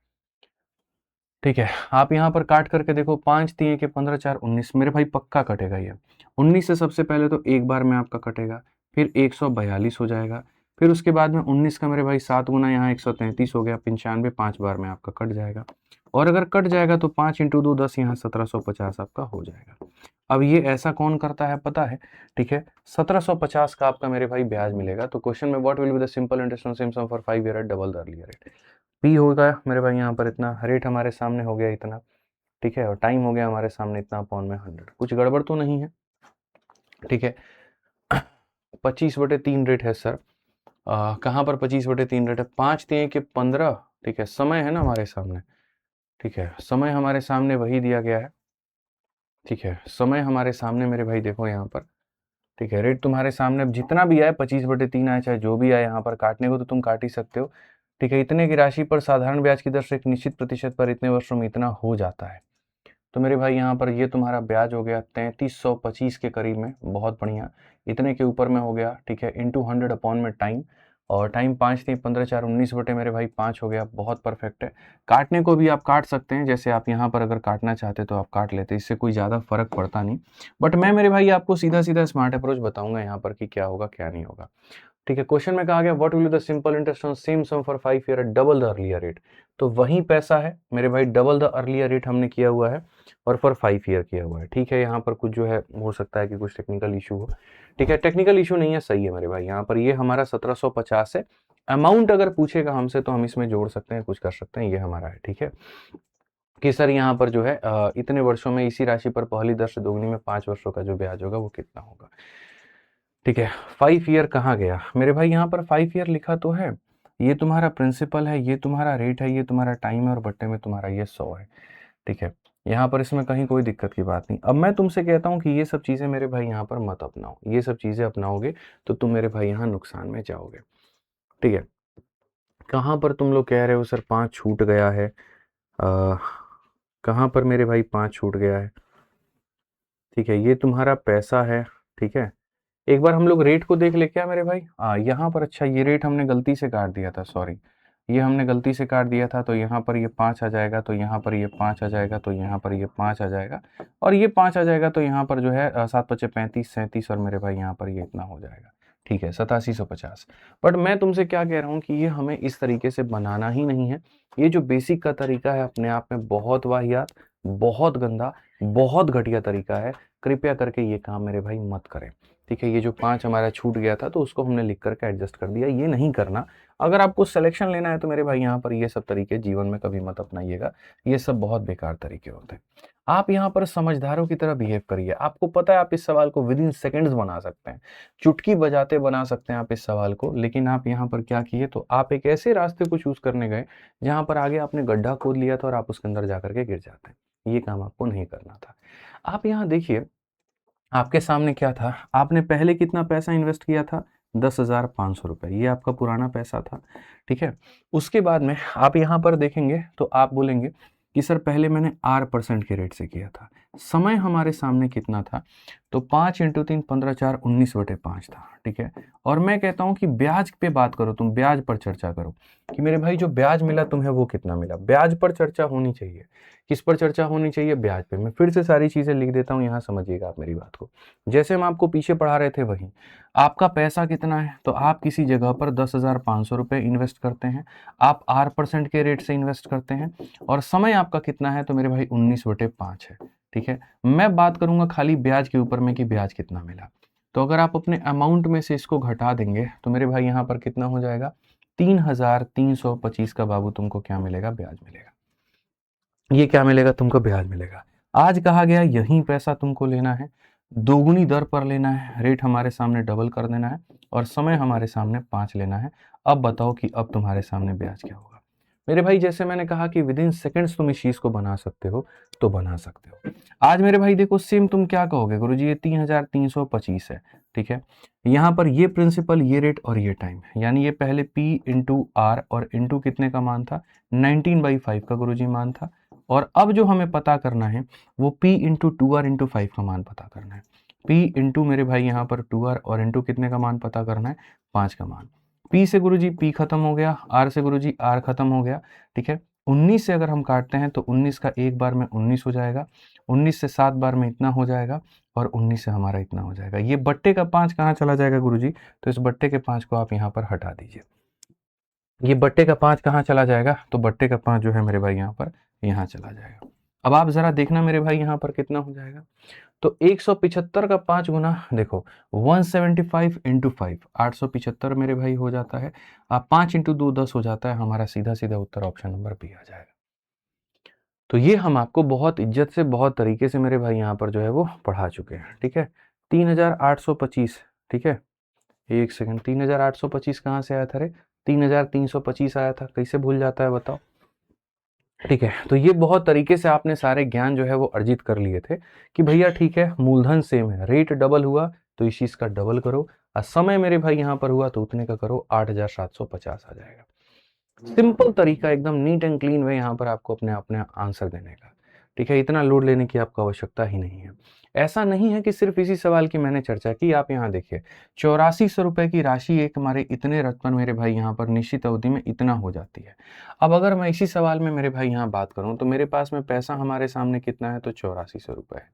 ठीक है। आप यहाँ पर काट करके देखो, 5 3 के 15 4 19 मेरे भाई पक्का कटेगा ये। 19 से सबसे पहले तो एक बार में आपका कटेगा, फिर 142 हो जाएगा, फिर उसके बाद में 19 का मेरे भाई 7 गुना यहाँ 133 हो गया, 95 5 बार में आपका कट जाएगा। और अगर कट जाएगा तो 5 इंटू 2 10, यहाँ 1750 आपका हो जाएगा। अब ये ऐसा कौन करता है पता है, ठीक है। 1750 का आपका मेरे भाई ब्याज मिलेगा। तो क्वेश्चन में what will be the simple interest on same sum for 5 year at double the earlier rate. P होगा मेरे भाई यहाँ पर इतना, रेट हमारे सामने हो गया इतना, ठीक है, और टाइम हो गया हमारे सामने इतना अपॉन में 100। कुछ गड़बड़ तो नहीं है, ठीक है। 25/3 रेट है सर, कहाँ पर 25/3 रेट है, 5 3 के 15, ठीक है। समय है ना हमारे सामने, ठीक है, समय हमारे सामने वही दिया गया है, ठीक है। समय हमारे सामने मेरे भाई देखो यहाँ पर, ठीक है। रेट तुम्हारे सामने अब जितना भी आए, 25/3 आए चाहे जो भी आए, यहाँ पर काटने को तो तुम काट ही सकते हो, ठीक है। इतने की राशि पर साधारण ब्याज की दर से एक निश्चित प्रतिशत पर इतने वर्षों में इतना हो जाता है। तो मेरे भाई यहाँ पर ये तुम्हारा ब्याज हो गया 3325 के करीब में, बहुत बढ़िया। इतने के ऊपर में हो गया, ठीक है, इंटू 100 अपॉन में टाइम। और टाइम 5 थी, 15 4 19 बटे मेरे भाई 5 हो गया, बहुत परफेक्ट है। काटने को भी आप काट सकते हैं, जैसे आप यहाँ पर अगर काटना चाहते तो आप काट लेते, इससे कोई ज़्यादा फर्क पड़ता नहीं। बट मैं मेरे भाई आपको सीधा सीधा स्मार्ट अप्रोच बताऊंगा यहाँ पर कि क्या होगा क्या नहीं होगा। ठीक है, क्वेश्चन में कहा गया what will the simple interest on same sum for 5 year at double the earlier rate. तो वही पैसा है मेरे भाई, डबल द अर्लियर रेट हमने किया हुआ है और फॉर 5 ईयर किया हुआ है। ठीक है, यहाँ पर कुछ जो है हो सकता है कि कुछ टेक्निकल इशू हो। ठीक है, टेक्निकल इशू नहीं है, सही है मेरे भाई। यहाँ पर ये हमारा 1750 है। अमाउंट अगर पूछेगा हमसे तो हम इसमें जोड़ सकते हैं, कुछ कर सकते हैं, ये हमारा है। ठीक है, कि सर यहाँ पर जो है इतने वर्षों में इसी राशि पर पहली दर से दोगुनी में 5 वर्षों का जो ब्याज होगा वो कितना होगा। ठीक है, 5 ईयर कहाँ गया मेरे भाई, यहाँ पर 5 ईयर लिखा तो है, ये तुम्हारा प्रिंसिपल है, ये तुम्हारा रेट है, ये तुम्हारा टाइम है और बट्टे में तुम्हारा ये 100 है। ठीक है, यहाँ पर इसमें कहीं कोई दिक्कत की बात नहीं। अब मैं तुमसे कहता हूँ कि ये सब चीज़ें मेरे भाई यहाँ पर मत अपनाओ, ये सब चीज़ें अपनाओगे तो तुम मेरे भाई यहाँ नुकसान में जाओगे। ठीक है, कहाँ पर तुम लोग कह रहे हो सर 5 छूट गया है, कहाँ पर मेरे भाई 5 छूट गया है। ठीक है, ये तुम्हारा पैसा है। ठीक है, एक बार हम लोग रेट को देख ले क्या मेरे भाई, यहाँ पर अच्छा ये रेट हमने गलती से काट दिया था, सॉरी, ये हमने गलती से काट दिया था, तो यहाँ पर ये 5 आ जाएगा, तो यहाँ पर ये 5 आ जाएगा, तो यहाँ पर ये 5 आ जाएगा और ये 5 आ जाएगा, तो यहाँ पर जो है 7 पचे 35 37 और मेरे भाई यहाँ पर ये इतना हो जाएगा। ठीक है, 8750। बट मैं तुमसे क्या कह रहा हूँ कि ये हमें इस तरीके से बनाना ही नहीं है। ये जो बेसिक का तरीका है अपने आप में बहुत वाहियात, बहुत गंदा, बहुत घटिया तरीका है। कृपया करके ये काम मेरे भाई मत करें। ठीक है, ये जो 5 हमारा छूट गया था तो उसको हमने लिख करके एडजस्ट कर दिया, ये नहीं करना। अगर आपको सिलेक्शन लेना है तो मेरे भाई यहाँ पर ये सब तरीके जीवन में कभी मत अपनाइएगा, ये सब बहुत बेकार तरीके होते हैं। आप यहाँ पर समझदारों की तरह बिहेव करिए। आपको पता है आप इस सवाल को विद इन सेकेंड्स बना सकते हैं, चुटकी बजाते बना सकते हैं आप इस सवाल को, लेकिन आप यहाँ पर क्या किए, तो आप एक ऐसे रास्ते को चूज करने गए जहाँ पर आगे आपने गड्ढा खोद लिया था और आप उसके अंदर जाकर के गिर जाते हैं। ये काम आपको नहीं करना था। आप यहाँ देखिए, आपके सामने क्या था, आपने पहले कितना पैसा इन्वेस्ट किया था, 10,500 रुपये, ये आपका पुराना पैसा था। ठीक है, उसके बाद में आप यहाँ पर देखेंगे तो आप बोलेंगे कि सर पहले मैंने 8% के रेट से किया था, समय हमारे सामने कितना था, तो 5 × 3 15 4 19/5 था। ठीक है, और मैं कहता हूँ कि ब्याज पे बात करो, तुम ब्याज पर चर्चा करो कि मेरे भाई जो ब्याज मिला तुम्हें वो कितना मिला। ब्याज पर चर्चा होनी चाहिए। किस पर चर्चा होनी चाहिए, ब्याज पे। मैं फिर से सारी चीजें लिख देता हूँ, यहाँ समझिएगा आप मेरी बात को। जैसे हम आपको पीछे पढ़ा रहे थे वही, आपका पैसा कितना है, तो आप किसी जगह पर 10,500 रुपये इन्वेस्ट करते हैं, आप 8% के रेट से इन्वेस्ट करते हैं, और समय आपका कितना है, तो मेरे भाई 19/5 है। ठीक है, मैं बात करूंगा खाली ब्याज के ऊपर में कि ब्याज कितना मिला। तो अगर आप अपने अमाउंट में से इसको घटा देंगे तो मेरे भाई यहाँ पर कितना हो जाएगा, 3,325 का बाबू तुमको क्या मिलेगा, ब्याज मिलेगा। ये क्या मिलेगा तुमको, ब्याज मिलेगा। आज कहा गया यही पैसा तुमको लेना है, दोगुनी दर पर लेना है, रेट हमारे सामने डबल कर देना है और समय हमारे सामने 5 लेना है। अब बताओ कि अब तुम्हारे सामने ब्याज क्या होगा। मेरे भाई जैसे मैंने कहा कि विद इन सेकेंड्स तुम इस चीज को बना सकते हो, तो बना सकते हो। आज मेरे भाई देखो सेम तुम क्या कहोगे, गुरुजी ये 3,325 है। ठीक है, यहाँ पर ये प्रिंसिपल, ये रेट और ये टाइम है, यानी ये पहले P × R और इंटू कितने का मान था, 19/5 का गुरुजी मान था। और अब जो हमें पता करना है वो P × 2R × 5 का मान पता करना है। P × मेरे भाई यहाँ पर 2R और इंटू कितने का मान पता करना है, 5 का मान। P से गुरुजी P खत्म हो गया, R से गुरुजी R खत्म हो गया। ठीक है, 19 से अगर हम काटते हैं तो 19 का एक बार में 19 हो जाएगा, 19 से 7 बार में इतना हो जाएगा और 19 से हमारा इतना हो जाएगा। ये बट्टे का 5 कहाँ चला जाएगा गुरुजी, तो इस बट्टे के 5 को आप यहाँ पर हटा दीजिए। ये बट्टे का 5 कहाँ चला जाएगा, तो बट्टे का 5 जो है मेरे भाई यहाँ पर यहाँ चला जाएगा। अब आप जरा देखना मेरे भाई यहाँ पर कितना हो जाएगा, तो 175 का 5 गुना देखो 175 × 5 875 मेरे भाई हो जाता है। आप 5 × 2 10 हो जाता है। हमारा सीधा सीधा उत्तर ऑप्शन नंबर बी आ जाएगा। तो ये हम आपको बहुत इज्जत से, बहुत तरीके से मेरे भाई यहाँ पर जो है वो पढ़ा चुके हैं। ठीक है, 3,825। ठीक है, एक सेकंड, 3,825 कहाँ से आया था रे, 3,325 आया था, कैसे भूल जाता है बताओ। ठीक है, तो ये बहुत तरीके से आपने सारे ज्ञान जो है वो अर्जित कर लिए थे कि भैया ठीक है मूलधन सेम है, रेट डबल हुआ तो इस चीज का डबल करो, और समय मेरे भाई यहाँ पर हुआ तो उतने का करो, 8,750 आ जाएगा। सिंपल तरीका, एकदम नीट एंड क्लीन वे यहाँ पर आपको अपने अपने आंसर देने का। ठीक है, इतना लोड लेने की आपको आवश्यकता ही नहीं है। ऐसा नहीं है कि सिर्फ इसी सवाल की मैंने चर्चा की, आप यहाँ देखिए 8400 रुपए की राशि एक हमारे इतने रथ पर मेरे भाई यहाँ पर निश्चित अवधि में इतना हो जाती है। अब अगर मैं इसी सवाल में मेरे भाई यहाँ बात करूँ तो मेरे पास में पैसा हमारे सामने कितना है, तो 8400 रुपए है।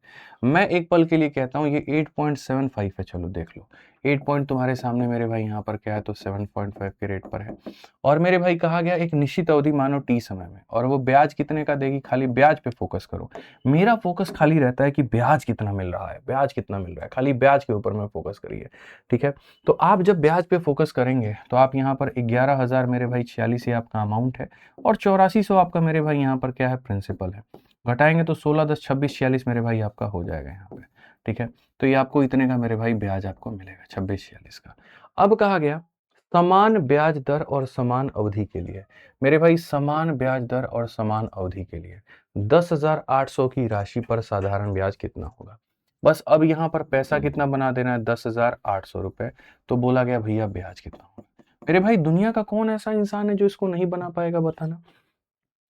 मैं एक पल के लिए कहता हूँ ये 8.75 है, चलो देख लो 8 पॉइंट तुम्हारे सामने मेरे भाई यहाँ पर क्या है, तो 7.5 के रेट पर है। और मेरे भाई कहा गया एक निश्चित अवधि मानो टी समय में, और वो ब्याज कितने का देगी, खाली ब्याज पे फोकस करो। मेरा फोकस खाली रहता है कि ब्याज कितना मिल रहा है, ब्याज कितना मिल रहा है, खाली ब्याज के ऊपर में फोकस करिए। ठीक है, तो आप जब ब्याज पे फोकस करेंगे तो आप यहाँ पर 11,000 मेरे भाई 46 ये आपका अमाउंट है, और 8400 आपका मेरे भाई यहाँ पर क्या है, प्रिंसिपल है। घटाएंगे तो 16 10 26 46 मेरे भाई आपका हो जाएगा यहाँ पे। ठीक है, तो ये आपको इतने का मेरे भाई ब्याज आपको मिलेगा 26 46 का। अब कहा गया समान ब्याज दर और समान अवधि के लिए, मेरे भाई समान ब्याज दर और समान अवधि के लिए 10,800 की राशि पर साधारण ब्याज कितना होगा। बस अब यहाँ पर पैसा कितना बना देना है, 10,800 रुपए। तो बोला गया भैया ब्याज कितना होगा। मेरे भाई दुनिया का कौन ऐसा इंसान है जो इसको नहीं बना पाएगा, बताना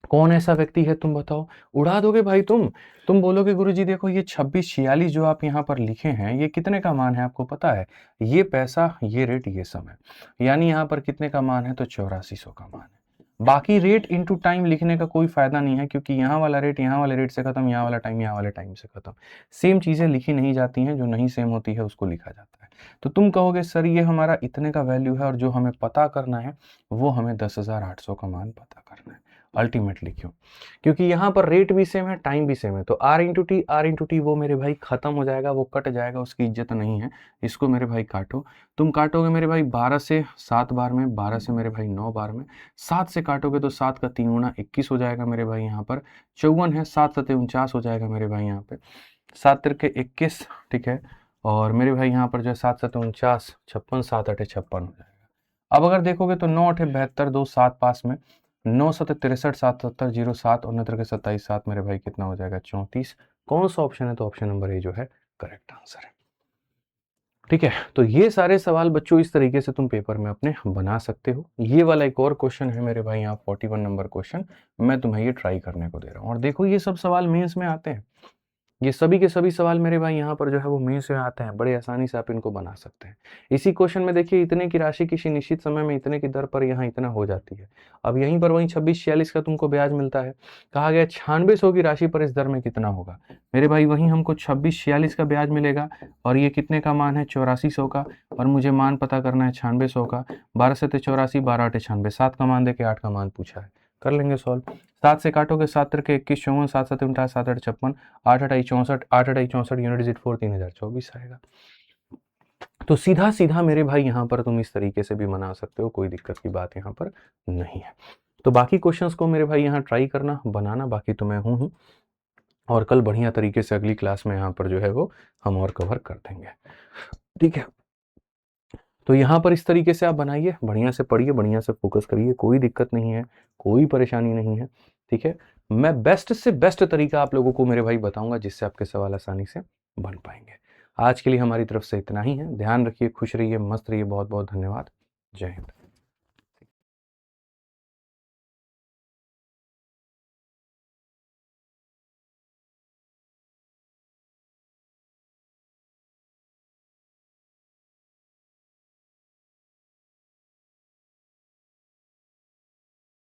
कौन ऐसा व्यक्ति है, तुम बताओ। उड़ा दोगे भाई तुम बोलोगे गुरुजी देखो ये 26 46 जो आप यहाँ पर लिखे हैं ये कितने का मान है आपको पता है, ये पैसा ये रेट ये समय, यानी यहाँ पर कितने का मान है, तो 8400 का मान है। बाकी रेट इनटू टाइम लिखने का कोई फायदा नहीं है, क्योंकि यहाँ वाला रेट यहाँ वाले रेट से खत्म, यहाँ वाला टाइम यहाँ वाले टाइम से खत्म। सेम चीजें लिखी नहीं जाती हैं, जो नहीं सेम होती है उसको लिखा जाता है। तो तुम कहोगे सर ये हमारा इतने का वैल्यू है और जो हमें पता करना है वो हमें 10,800 का मान पता करना है। अल्टीमेटली क्यों, क्योंकि यहाँ पर रेट भी सेम है टाइम भी सेम है, तो आर इंटू टी वो मेरे भाई खत्म हो जाएगा, वो कट जाएगा, उसकी इज्जत नहीं है। इसको मेरे भाई काटो, तुम काटोगे मेरे भाई 12 से 7 बार में, 12 से मेरे भाई 9 बार में, 7 से काटोगे तो 7 का 3 गुना 21 हो जाएगा मेरे भाई यहाँ पर, 54 है, 7 सते 49 हो जाएगा मेरे भाई यहाँ पे, 7 तिरके 21। ठीक है, और मेरे भाई यहाँ पर जो है 7 सते 49, 56, 7 अठे 56 हो जाएगा। अब अगर देखोगे तो 9 अठे 72, 2 7 पास में, 9 सते 63, 7 70 0 7 और 9 के 27 7 मेरे भाई कितना हो जाएगा, 34। कौन सा ऑप्शन है, तो ऑप्शन नंबर ए जो है करेक्ट आंसर है। ठीक है, तो ये सारे सवाल बच्चों इस तरीके से तुम पेपर में अपने बना सकते हो। ये वाला एक और क्वेश्चन है मेरे भाई यहाँ 41 नंबर क्वेश्चन, मैं तुम्हें ये ट्राई करने को दे रहा हूँ। और देखो ये सब सवाल मेंस में आते हैं, ये सभी के सभी सवाल मेरे भाई यहाँ पर जो है वो मेंस में आते हैं, बड़े आसानी से आप इनको बना सकते हैं। इसी क्वेश्चन में देखिए इतने की राशि किसी निश्चित समय में इतने की दर पर यहाँ इतना हो जाती है। अब यहीं पर वहीं 26 46 का तुमको ब्याज मिलता है, कहा गया 9600 की राशि पर इस दर में कितना होगा। मेरे भाई वहीं हमको 26 46 का ब्याज मिलेगा, और ये कितने का मान है, 8400 का, और मुझे मान पता करना है 9600 का। 12 से 84, 12 8 96, 7 का मान दे के 8 का मान पूछा है, कर लेंगे सॉल्व। 7 से काटोगे 7 तिरके 21 54, 7 7 49, 7 8 56, 8 8 64, 8 8 64 यूनिट डिजिट 4 3024 आएगा। तो सीधा सीधा मेरे भाई यहाँ पर तुम इस तरीके से भी बना सकते हो, कोई दिक्कत की बात यहाँ पर नहीं है। तो बाकी क्वेश्चंस को मेरे भाई यहाँ ट्राई करना बनाना, बाकी तो मैं हूँ ही, और कल बढ़िया तरीके से अगली क्लास में यहाँ पर जो है वो हम और कवर कर देंगे। ठीक है, तो यहाँ पर इस तरीके से आप बनाइए, बढ़िया से पढ़िए, बढ़िया से फोकस करिए, कोई दिक्कत नहीं है, कोई परेशानी नहीं है। ठीक है, मैं बेस्ट से बेस्ट तरीका आप लोगों को मेरे भाई बताऊंगा जिससे आपके सवाल आसानी से बन पाएंगे। आज के लिए हमारी तरफ से इतना ही है, ध्यान रखिए, खुश रहिए, मस्त रहिए, बहुत बहुत धन्यवाद, जय हिंद।